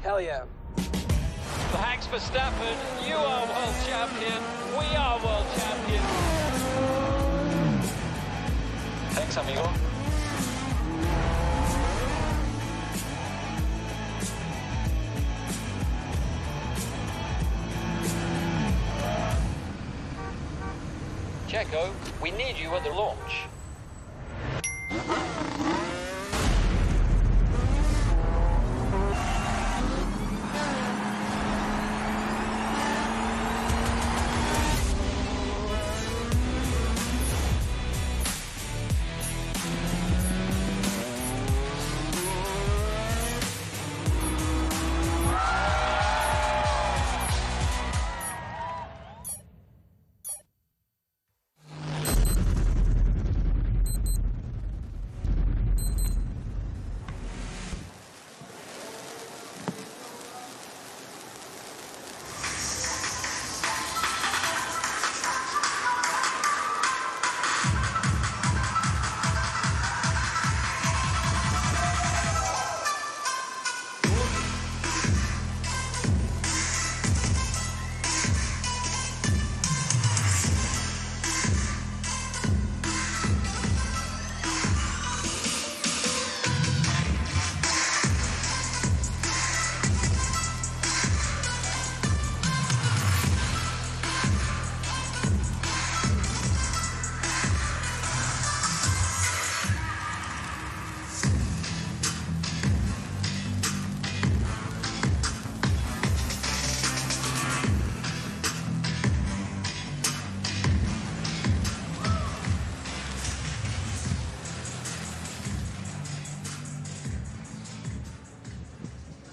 S12: Hell yeah.
S5: Thanks, Verstappen. You are world champion. We are world champion.
S13: Thanks, amigo.
S6: Checo, we need you at the launch.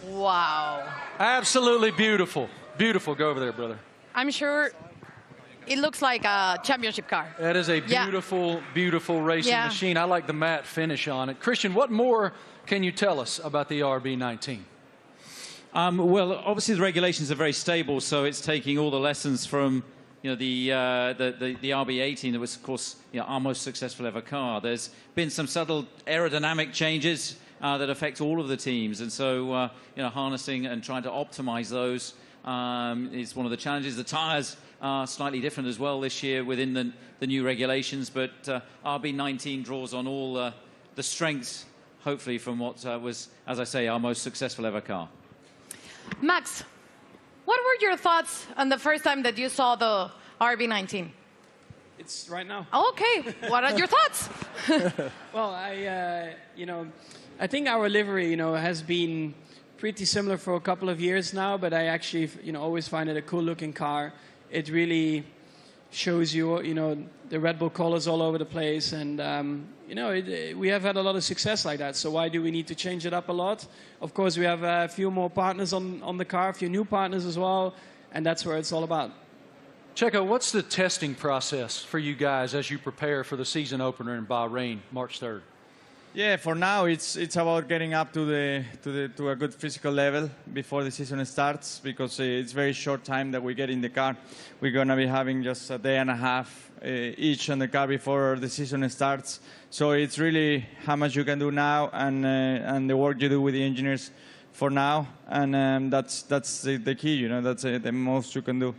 S2: Wow.
S1: Absolutely beautiful. Beautiful. Go over there, brother.
S2: I'm sure it looks like a championship car.
S1: That is a beautiful, beautiful racing machine. I like the matte finish on it. Christian, what more can you tell us about the RB19?
S6: Well, obviously the regulations are very stable, so it's taking all the lessons from the RB18 that was, of course, our most successful ever car. There's been some subtle aerodynamic changes that affect all of the teams, and so harnessing and trying to optimize those is one of the challenges. The tires are slightly different as well this year within the new regulations, but RB19 draws on all the strengths, hopefully, from what was, as I say, our most successful ever car.
S2: Max, what were your thoughts on the first time that you saw the RB19?
S15: It's right now.
S2: Okay, what are your thoughts?
S15: Well, I think our livery, has been pretty similar for a couple of years now, but I actually, always find it a cool-looking car. It really shows you, the Red Bull colors all over the place, and we have had a lot of success like that. So why do we need to change it up a lot? Of course, we have a few more partners on the car, a few new partners as well, and that's where it's all about.
S1: Checo, what's the testing process for you guys as you prepare for the season opener in Bahrain, March 3rd?
S14: Yeah, for now it's about getting up to a good physical level before the season starts, because it's very short time that we get in the car. We're gonna be having just a day and a half each on the car before the season starts. So it's really how much you can do now and the work you do with the engineers for now, and that's the key. That's the most you can do.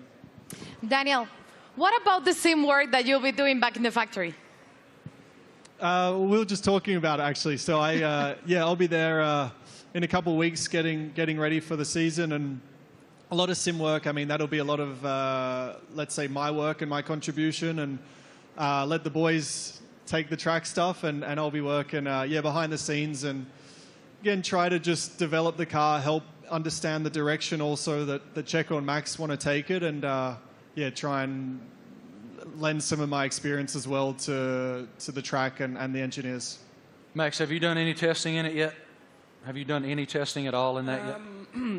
S2: Daniel, what about the same work that you'll be doing back in the factory?
S11: We were just talking about it, actually. So I'll be there in a couple of weeks getting ready for the season, and a lot of sim work. I mean, that'll be a lot of, let's say, my work and my contribution, and let the boys take the track stuff, and I'll be working, behind the scenes, and again, try to just develop the car, help understand the direction also that Checo and Max want to take it, and try and lend some of my experience as well to the track and the engineers.
S1: Max, have you done any testing in it yet? Have you done any testing at all in that yet?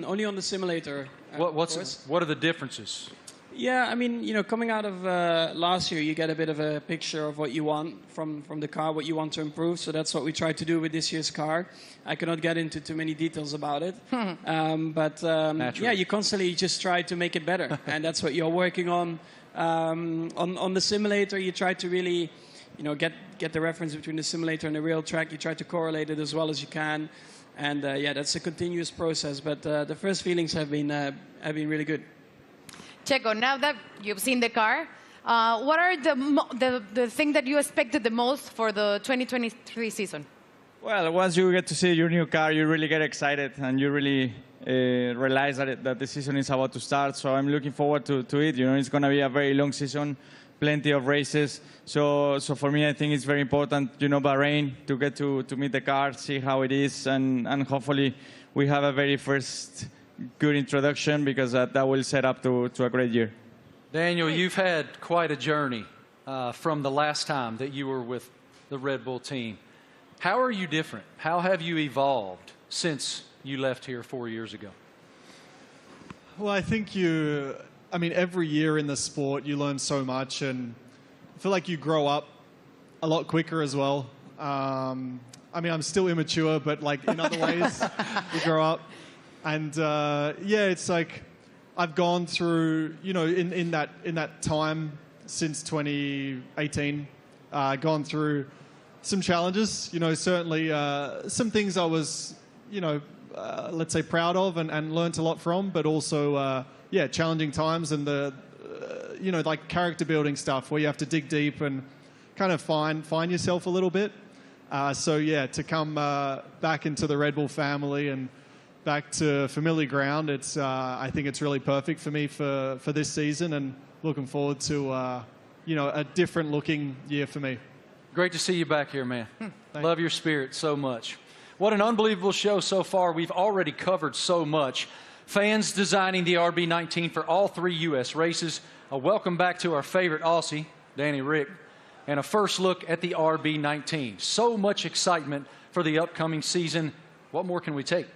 S15: Only on the simulator.
S1: What are the differences?
S15: Yeah, I mean, coming out of last year, you get a bit of a picture of what you want from the car, what you want to improve. So that's what we tried to do with this year's car. I cannot get into too many details about it. You constantly just try to make it better. And that's what you're working on. On the simulator, you try to really, get the reference between the simulator and the real track. You try to correlate it as well as you can. And that's a continuous process. But the first feelings have been really good.
S2: Checo, now that you've seen the car, what are the thing that you expected the most for the 2023 season?
S14: Well, once you get to see your new car, you really get excited, and you really realize that the season is about to start. So I'm looking forward to it. It's going to be a very long season, plenty of races. So for me, I think it's very important, Bahrain, to get to meet the car, see how it is, and hopefully we have a very first good introduction, because that will set up to a great year.
S1: Daniel, you've had quite a journey from the last time that you were with the Red Bull team. How are you different? How have you evolved since you left here 4 years ago?
S11: Well, I think every year in the sport you learn so much, and I feel like you grow up a lot quicker as well. I'm still immature, but in other ways you grow up. And it's like I've gone through, in that time since 2018, gone through some challenges. Certainly some things I was, let's say proud of and learnt a lot from, but also challenging times, and the like character building stuff where you have to dig deep and kind of find yourself a little bit. To come back into the Red Bull family and back to familiar ground, I think it's really perfect for me for this season, and looking forward to a different looking year for me.
S1: Great to see you back here, man. Love your spirit so much. What an unbelievable show so far. We've already covered so much. Fans designing the RB19 for all 3 U.S. races. A welcome back to our favorite Aussie, Danny Rick, and a first look at the RB19. So much excitement for the upcoming season. What more can we take?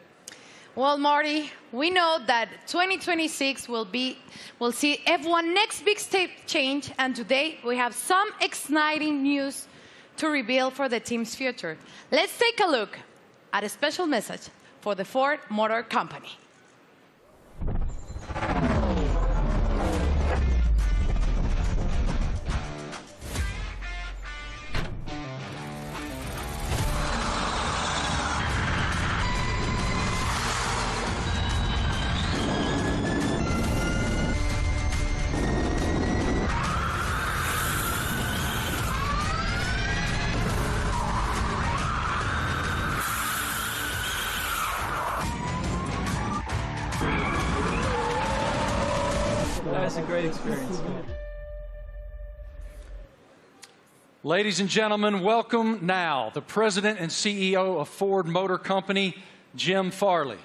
S2: Well, Marty, we know that 2026 will see F1 next big step change, and today we have some exciting news to reveal for the team's future. Let's take a look at a special message for the Ford Motor Company.
S12: That was a great experience.
S1: Ladies and gentlemen, welcome now the President and CEO of Ford Motor Company, Jim Farley.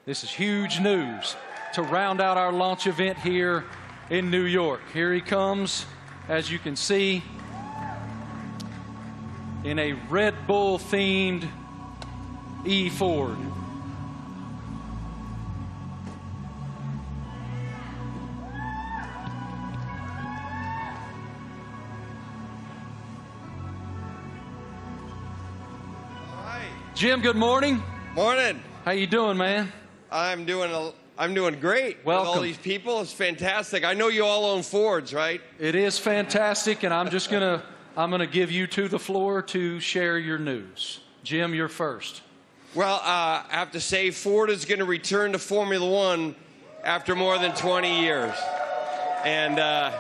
S1: This is huge news to round out our launch event here in New York. Here he comes, as you can see, in a Red Bull-themed E-Ford. Jim, good morning.
S17: Morning.
S1: How you doing, man?
S17: I'm doing great.
S1: Welcome.
S17: With all these people, it's fantastic. I know you all own Fords, right?
S1: It is fantastic, and I'm gonna give you the floor to share your news. Jim, you're first.
S17: Well, I have to say Ford is going to return to Formula One after more than 20 years. And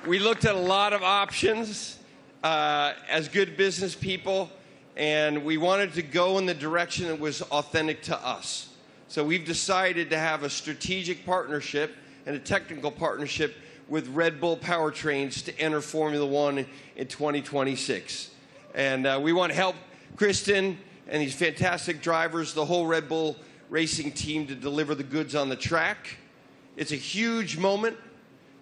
S17: we looked at a lot of options as good business people, and we wanted to go in the direction that was authentic to us. So we've decided to have a strategic partnership and a technical partnership with Red Bull Powertrains to enter Formula One in 2026. And we want to help Kristen and these fantastic drivers, the whole Red Bull racing team, to deliver the goods on the track. It's a huge moment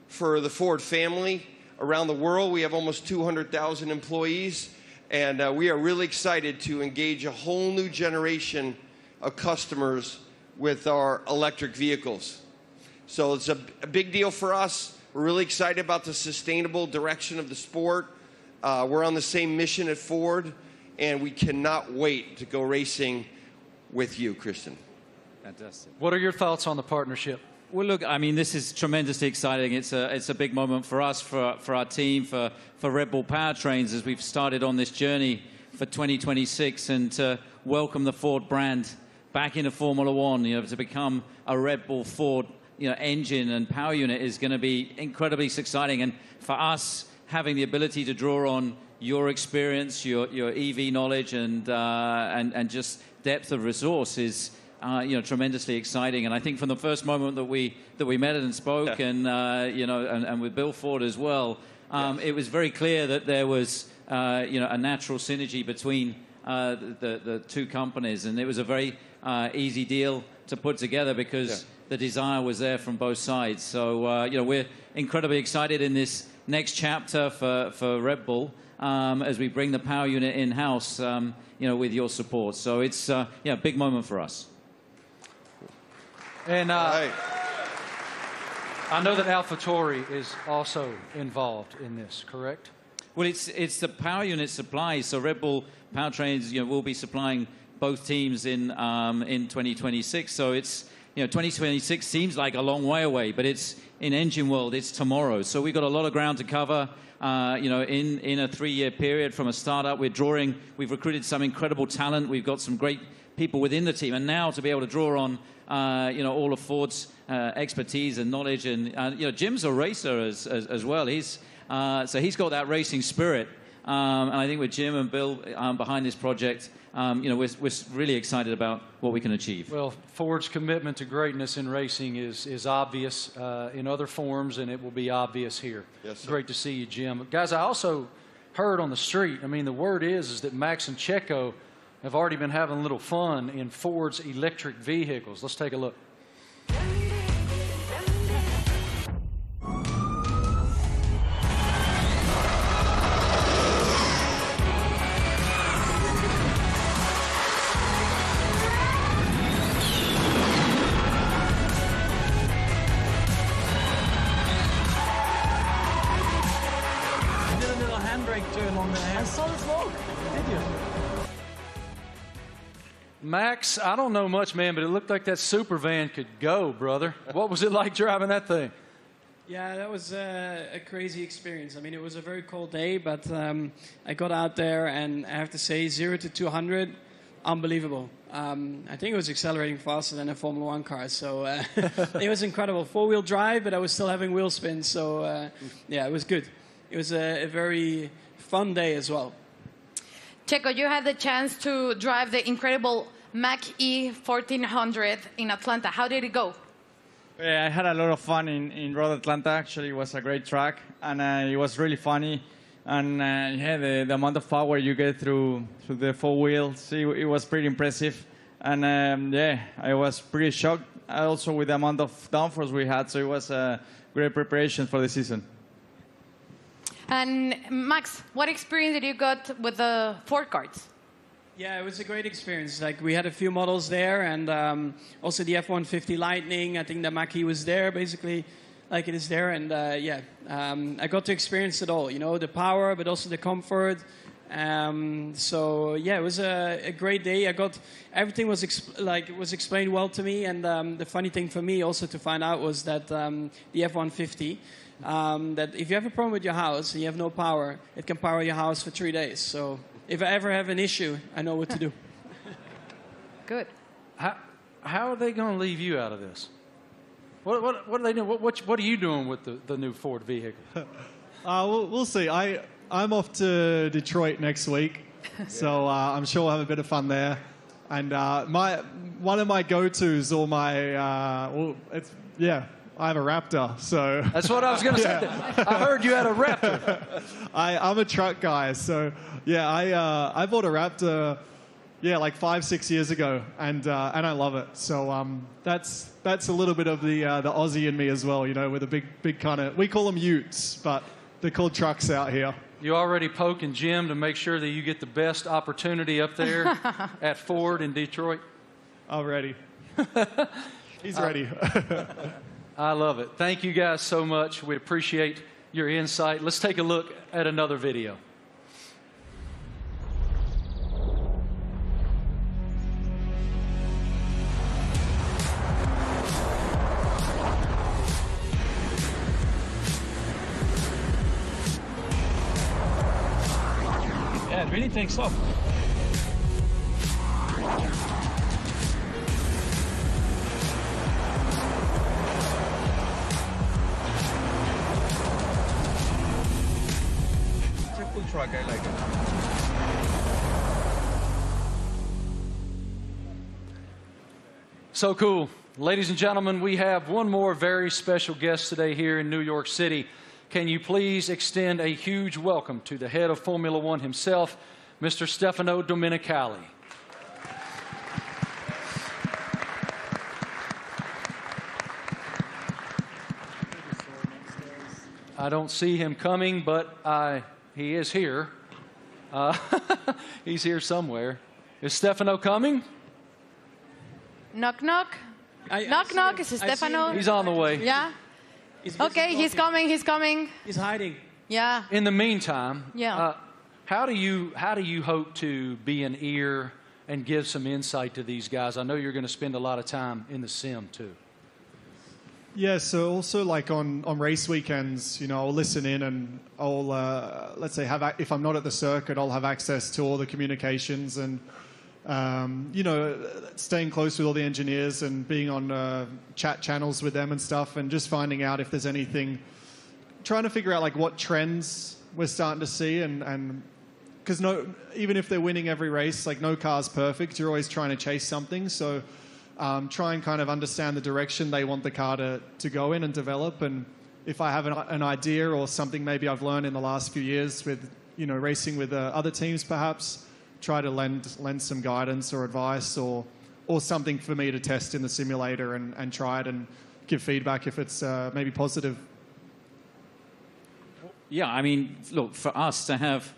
S17: for the Ford family around the world. We have almost 200,000 employees, and we are really excited to engage a whole new generation of customers with our electric vehicles. So it's a big deal for us. We're really excited about the sustainable direction of the sport. We're on the same mission at Ford, and we cannot wait to go racing with you, Kristen.
S6: Fantastic.
S1: What are your thoughts on the partnership?
S6: Well, look, I mean, this is tremendously exciting. It's a big moment for us, for our team, for Red Bull Powertrains as we've started on this journey for 2026, and to welcome the Ford brand back into Formula One. You know, to become a Red Bull Ford, engine and power unit is going to be incredibly exciting. And for us, having the ability to draw on your experience, your EV knowledge, and just depth of resource is tremendously exciting. And I think from the first moment that we met and spoke, and with Bill Ford as well, it was very clear that there was a natural synergy between the two companies, and it was a very easy deal to put together because the desire was there from both sides. So we're incredibly excited in this next chapter for Red Bull as we bring the power unit in-house, with your support. So it's a big moment for us.
S1: And I know that AlphaTauri is also involved in this, correct?
S6: Well, it's the power unit supply. So Red Bull Powertrains, will be supplying both teams in 2026. So it's 2026 seems like a long way away, but it's in engine world. It's tomorrow. So we've got a lot of ground to cover. In a 3-year period from a startup, we've recruited some incredible talent. We've got some great people within the team, and now to be able to draw on all of Ford's expertise and knowledge, and Jim's a racer as well. He's got that racing spirit, and I think with Jim and Bill behind this project, we're really excited about what we can achieve.
S1: Well, Ford's commitment to greatness in racing is obvious in other forms, and it will be obvious here.
S17: Yes, sir.
S1: Great to see you, Jim. Guys, I also heard on the street, the word is that Max and Checo have already been having a little fun in Ford's electric vehicles. Let's take a look. Max, I don't know much, man, but it looked like that super van could go, brother. What was it like driving that thing?
S15: Yeah, that was a crazy experience. It was a very cold day, but I got out there, and I have to say, 0 to 200, unbelievable. I think it was accelerating faster than a Formula One car, so it was incredible. 4-wheel drive, but I was still having wheel spin, so it was good. It was a very fun day as well.
S2: Checo, you had the chance to drive the incredible Mach-E 1400 in Atlanta. How did it go?
S14: I had a lot of fun in Road Atlanta. Actually, it was a great track, and it was really funny. And yeah, the amount of power you get through the four wheels, it was pretty impressive. And yeah, I was pretty shocked also with the amount of downforce we had. So it was a great preparation for the season.
S2: And Max, what experience did you got with the Ford carts?
S15: Yeah, it was a great experience. Like, we had a few models there, and also the F-150 Lightning. I think the Mach-E was there, basically, like it is there. And yeah, I got to experience it all. You know, the power, but also the comfort. So yeah, it was a great day. Everything was explained well to me. And the funny thing for me also to find out was that the F-150. That if you have a problem with your house and you have no power, it can power your house for 3 days. So if I ever have an issue, I know what to do.
S2: Good.
S1: How are they going to leave you out of this? What are they doing? What are you doing with the new Ford vehicle?
S11: We'll see. I'm off to Detroit next week, so I'm sure we'll have a bit of fun there. And one of my go-tos, or my I have a Raptor, so...
S1: That's what I was going to say. I heard you had a Raptor.
S11: I'm a truck guy, so yeah, I bought a Raptor, like 5-6 years ago, and I love it. So that's a little bit of the Aussie in me as well, you know, with a big kind of... We call them utes, but they're called trucks out here.
S1: You already poking Jim to make sure that you get the best opportunity up there at Ford in Detroit?
S11: I'm ready. He's ready.
S1: I love it. Thank you guys so much. We appreciate your insight. Let's take a look at another video.
S5: Yeah, it really takes off.
S13: Truck, I like it.
S1: So cool. Ladies and gentlemen, we have one more very special guest today here in New York City. Can you please extend a huge welcome to the head of Formula One himself, Mr. Stefano Domenicali. I don't see him coming, but he is here. He's here somewhere. Is Stefano coming?
S2: Knock, knock. Knock, knock. Is it Stefano?
S1: He's on the way.
S2: Yeah? Okay, he's coming. He's coming.
S15: He's hiding.
S2: Yeah.
S1: In the meantime,
S2: yeah.
S1: How do you hope to be an ear and give some insight to these guys? I know you're going to spend a lot of time in the sim, too.
S11: Yeah, so also like on race weekends, you know, I'll listen in and I'll, let's say, if I'm not at the circuit, I'll have access to all the communications and, you know, staying close with all the engineers and being on chat channels with them and stuff and just finding out if there's anything, trying to figure out like what trends we're starting to see and because even if they're winning every race, like no car's perfect, you're always trying to chase something, so... try and kind of understand the direction they want the car to go in and develop. And if I have an idea or something maybe I've learned in the last few years with, you know, racing with other teams perhaps, try to lend some guidance or advice or something for me to test in the simulator and try it and give feedback if it's maybe positive.
S6: Yeah, I mean, look, for us to have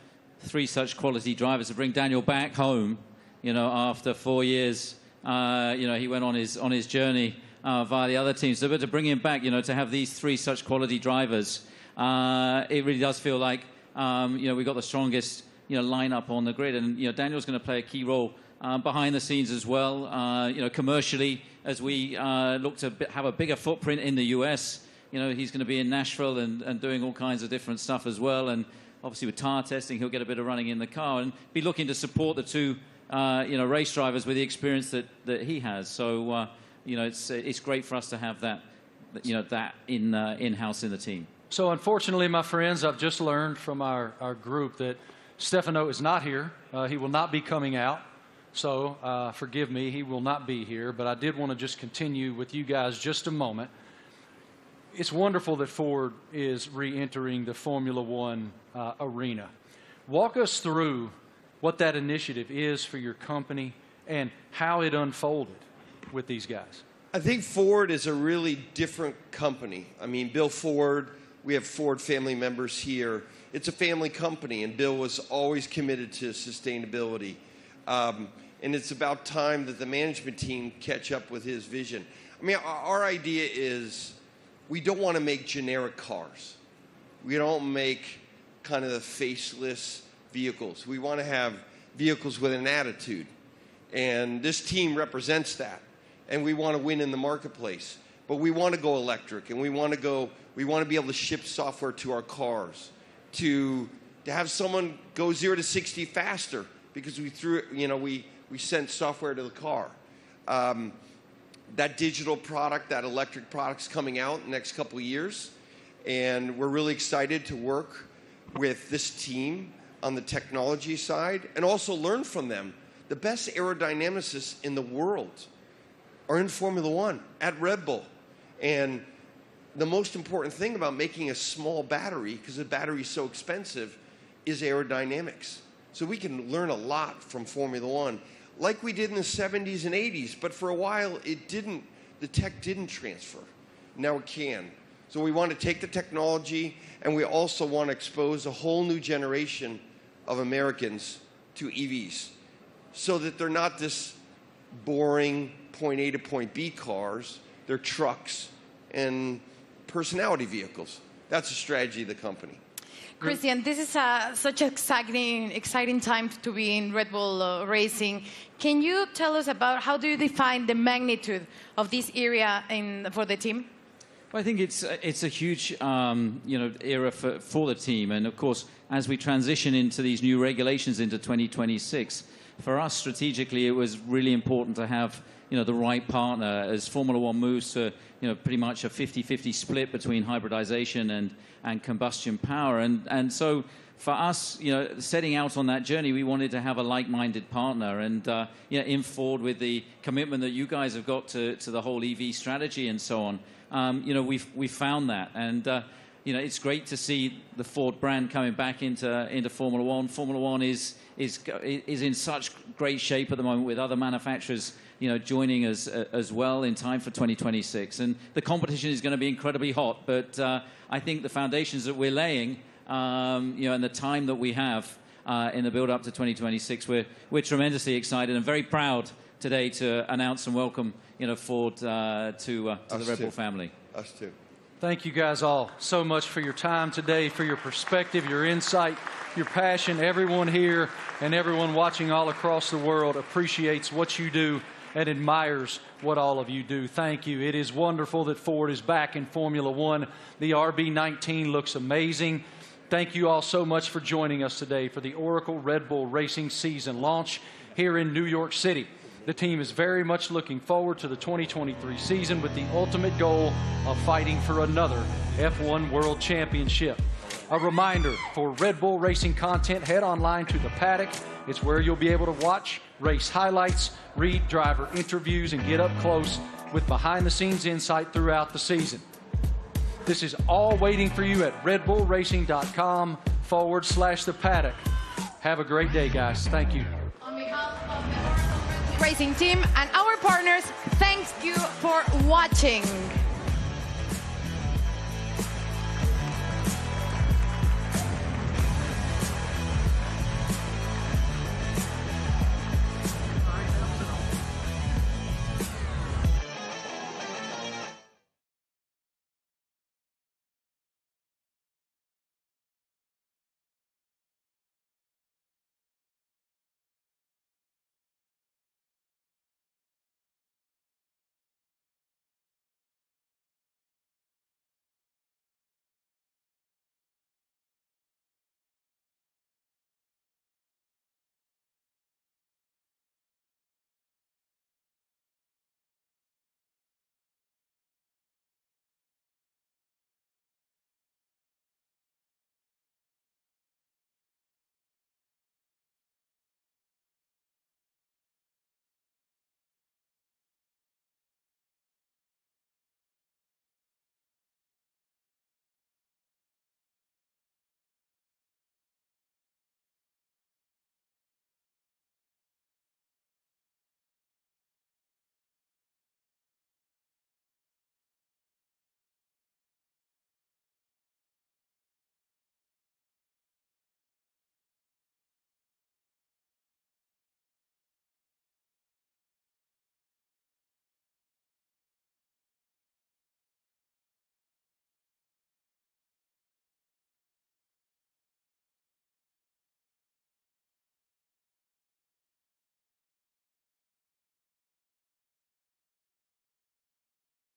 S6: 3 such quality drivers, to bring Daniel back home, you know, after 4 years... you know, he went on his journey via the other teams. So, but to bring him back, you know, to have these 3 such quality drivers, it really does feel like, you know, we've got the strongest, you know, lineup on the grid. And, you know, Daniel's going to play a key role behind the scenes as well, you know, commercially, as we look to have a bigger footprint in the US. You know, he's going to be in Nashville and doing all kinds of different stuff as well. And obviously with tire testing, he'll get a bit of running in the car and be looking to support the 2 you know, race drivers with the experience that he has. So, you know, it's great for us to have that, you know, that in-house in the team.
S1: So, unfortunately, my friends, I've just learned from our group that Stefano is not here. He will not be coming out. So, forgive me, he will not be here. But I did want to just continue with you guys just a moment. it's wonderful that Ford is re-entering the Formula One arena. Walk us through what that initiative is for your company and how it unfolded with these guys.
S17: I think Ford is a really different company. I mean, Bill Ford, we have Ford family members here. It's a family company, and Bill was always committed to sustainability. And it's about time that the management team catch up with his vision. I mean, our idea is we don't want to make generic cars. We don't make kind of the faceless vehicles. We want to have vehicles with an attitude. And this team represents that. And we want to win in the marketplace. But we want to go electric, and we want to be able to ship software to our cars, to have someone go 0 to 60 faster because we sent software to the car. That digital product, that electric product's coming out in the next couple of years, and we're really excited to work with this team on the technology side and also learn from them. The best aerodynamicists in the world are in Formula One at Red Bull. And the most important thing about making a small battery, because the battery is so expensive, is aerodynamics. So we can learn a lot from Formula One, like we did in the 70s and 80s, but for a while the tech didn't transfer. Now it can. So we want to take the technology, and we also want to expose a whole new generation of Americans to EVs so that they're not this boring point A to point B cars, they're trucks and personality vehicles. That's the strategy of the company.
S2: Christian, this is such an exciting time to be in Red Bull Racing. Can you tell us about how do you define the magnitude of this area for the team?
S6: Well, I think it's a huge era for the team, and of course, as we transition into these new regulations into 2026, for us strategically, it was really important to have the right partner as Formula One moves to pretty much a 50-50 split between hybridization and combustion power, and so for us, setting out on that journey, we wanted to have a like-minded partner, and in Ford with the commitment that you guys have got to the whole EV strategy and so on. We found that, and it's great to see the Ford brand coming back into Formula One. Formula One is in such great shape at the moment with other manufacturers, joining us as well in time for 2026. And the competition is going to be incredibly hot, but I think the foundations that we're laying, and the time that we have in the build-up to 2026, we're tremendously excited and very proud today to announce and welcome Ford to the Red Bull family.
S17: Us too.
S1: Thank you guys all so much for your time today, for your perspective, your insight, your passion. Everyone here and everyone watching all across the world appreciates what you do and admires what all of you do. Thank you. It is wonderful that Ford is back in Formula One. The RB19 looks amazing. Thank you all so much for joining us today for the Oracle Red Bull Racing season launch here in New York City. The team is very much looking forward to the 2023 season with the ultimate goal of fighting for another F1 World Championship. A reminder, for Red Bull Racing content, head online to The Paddock. It's where you'll be able to watch race highlights, read driver interviews, and get up close with behind-the-scenes insight throughout the season. This is all waiting for you at redbullracing.com/The Paddock. Have a great day, guys. Thank you.
S2: On behalf of the Racing team and our partners, thank you for watching.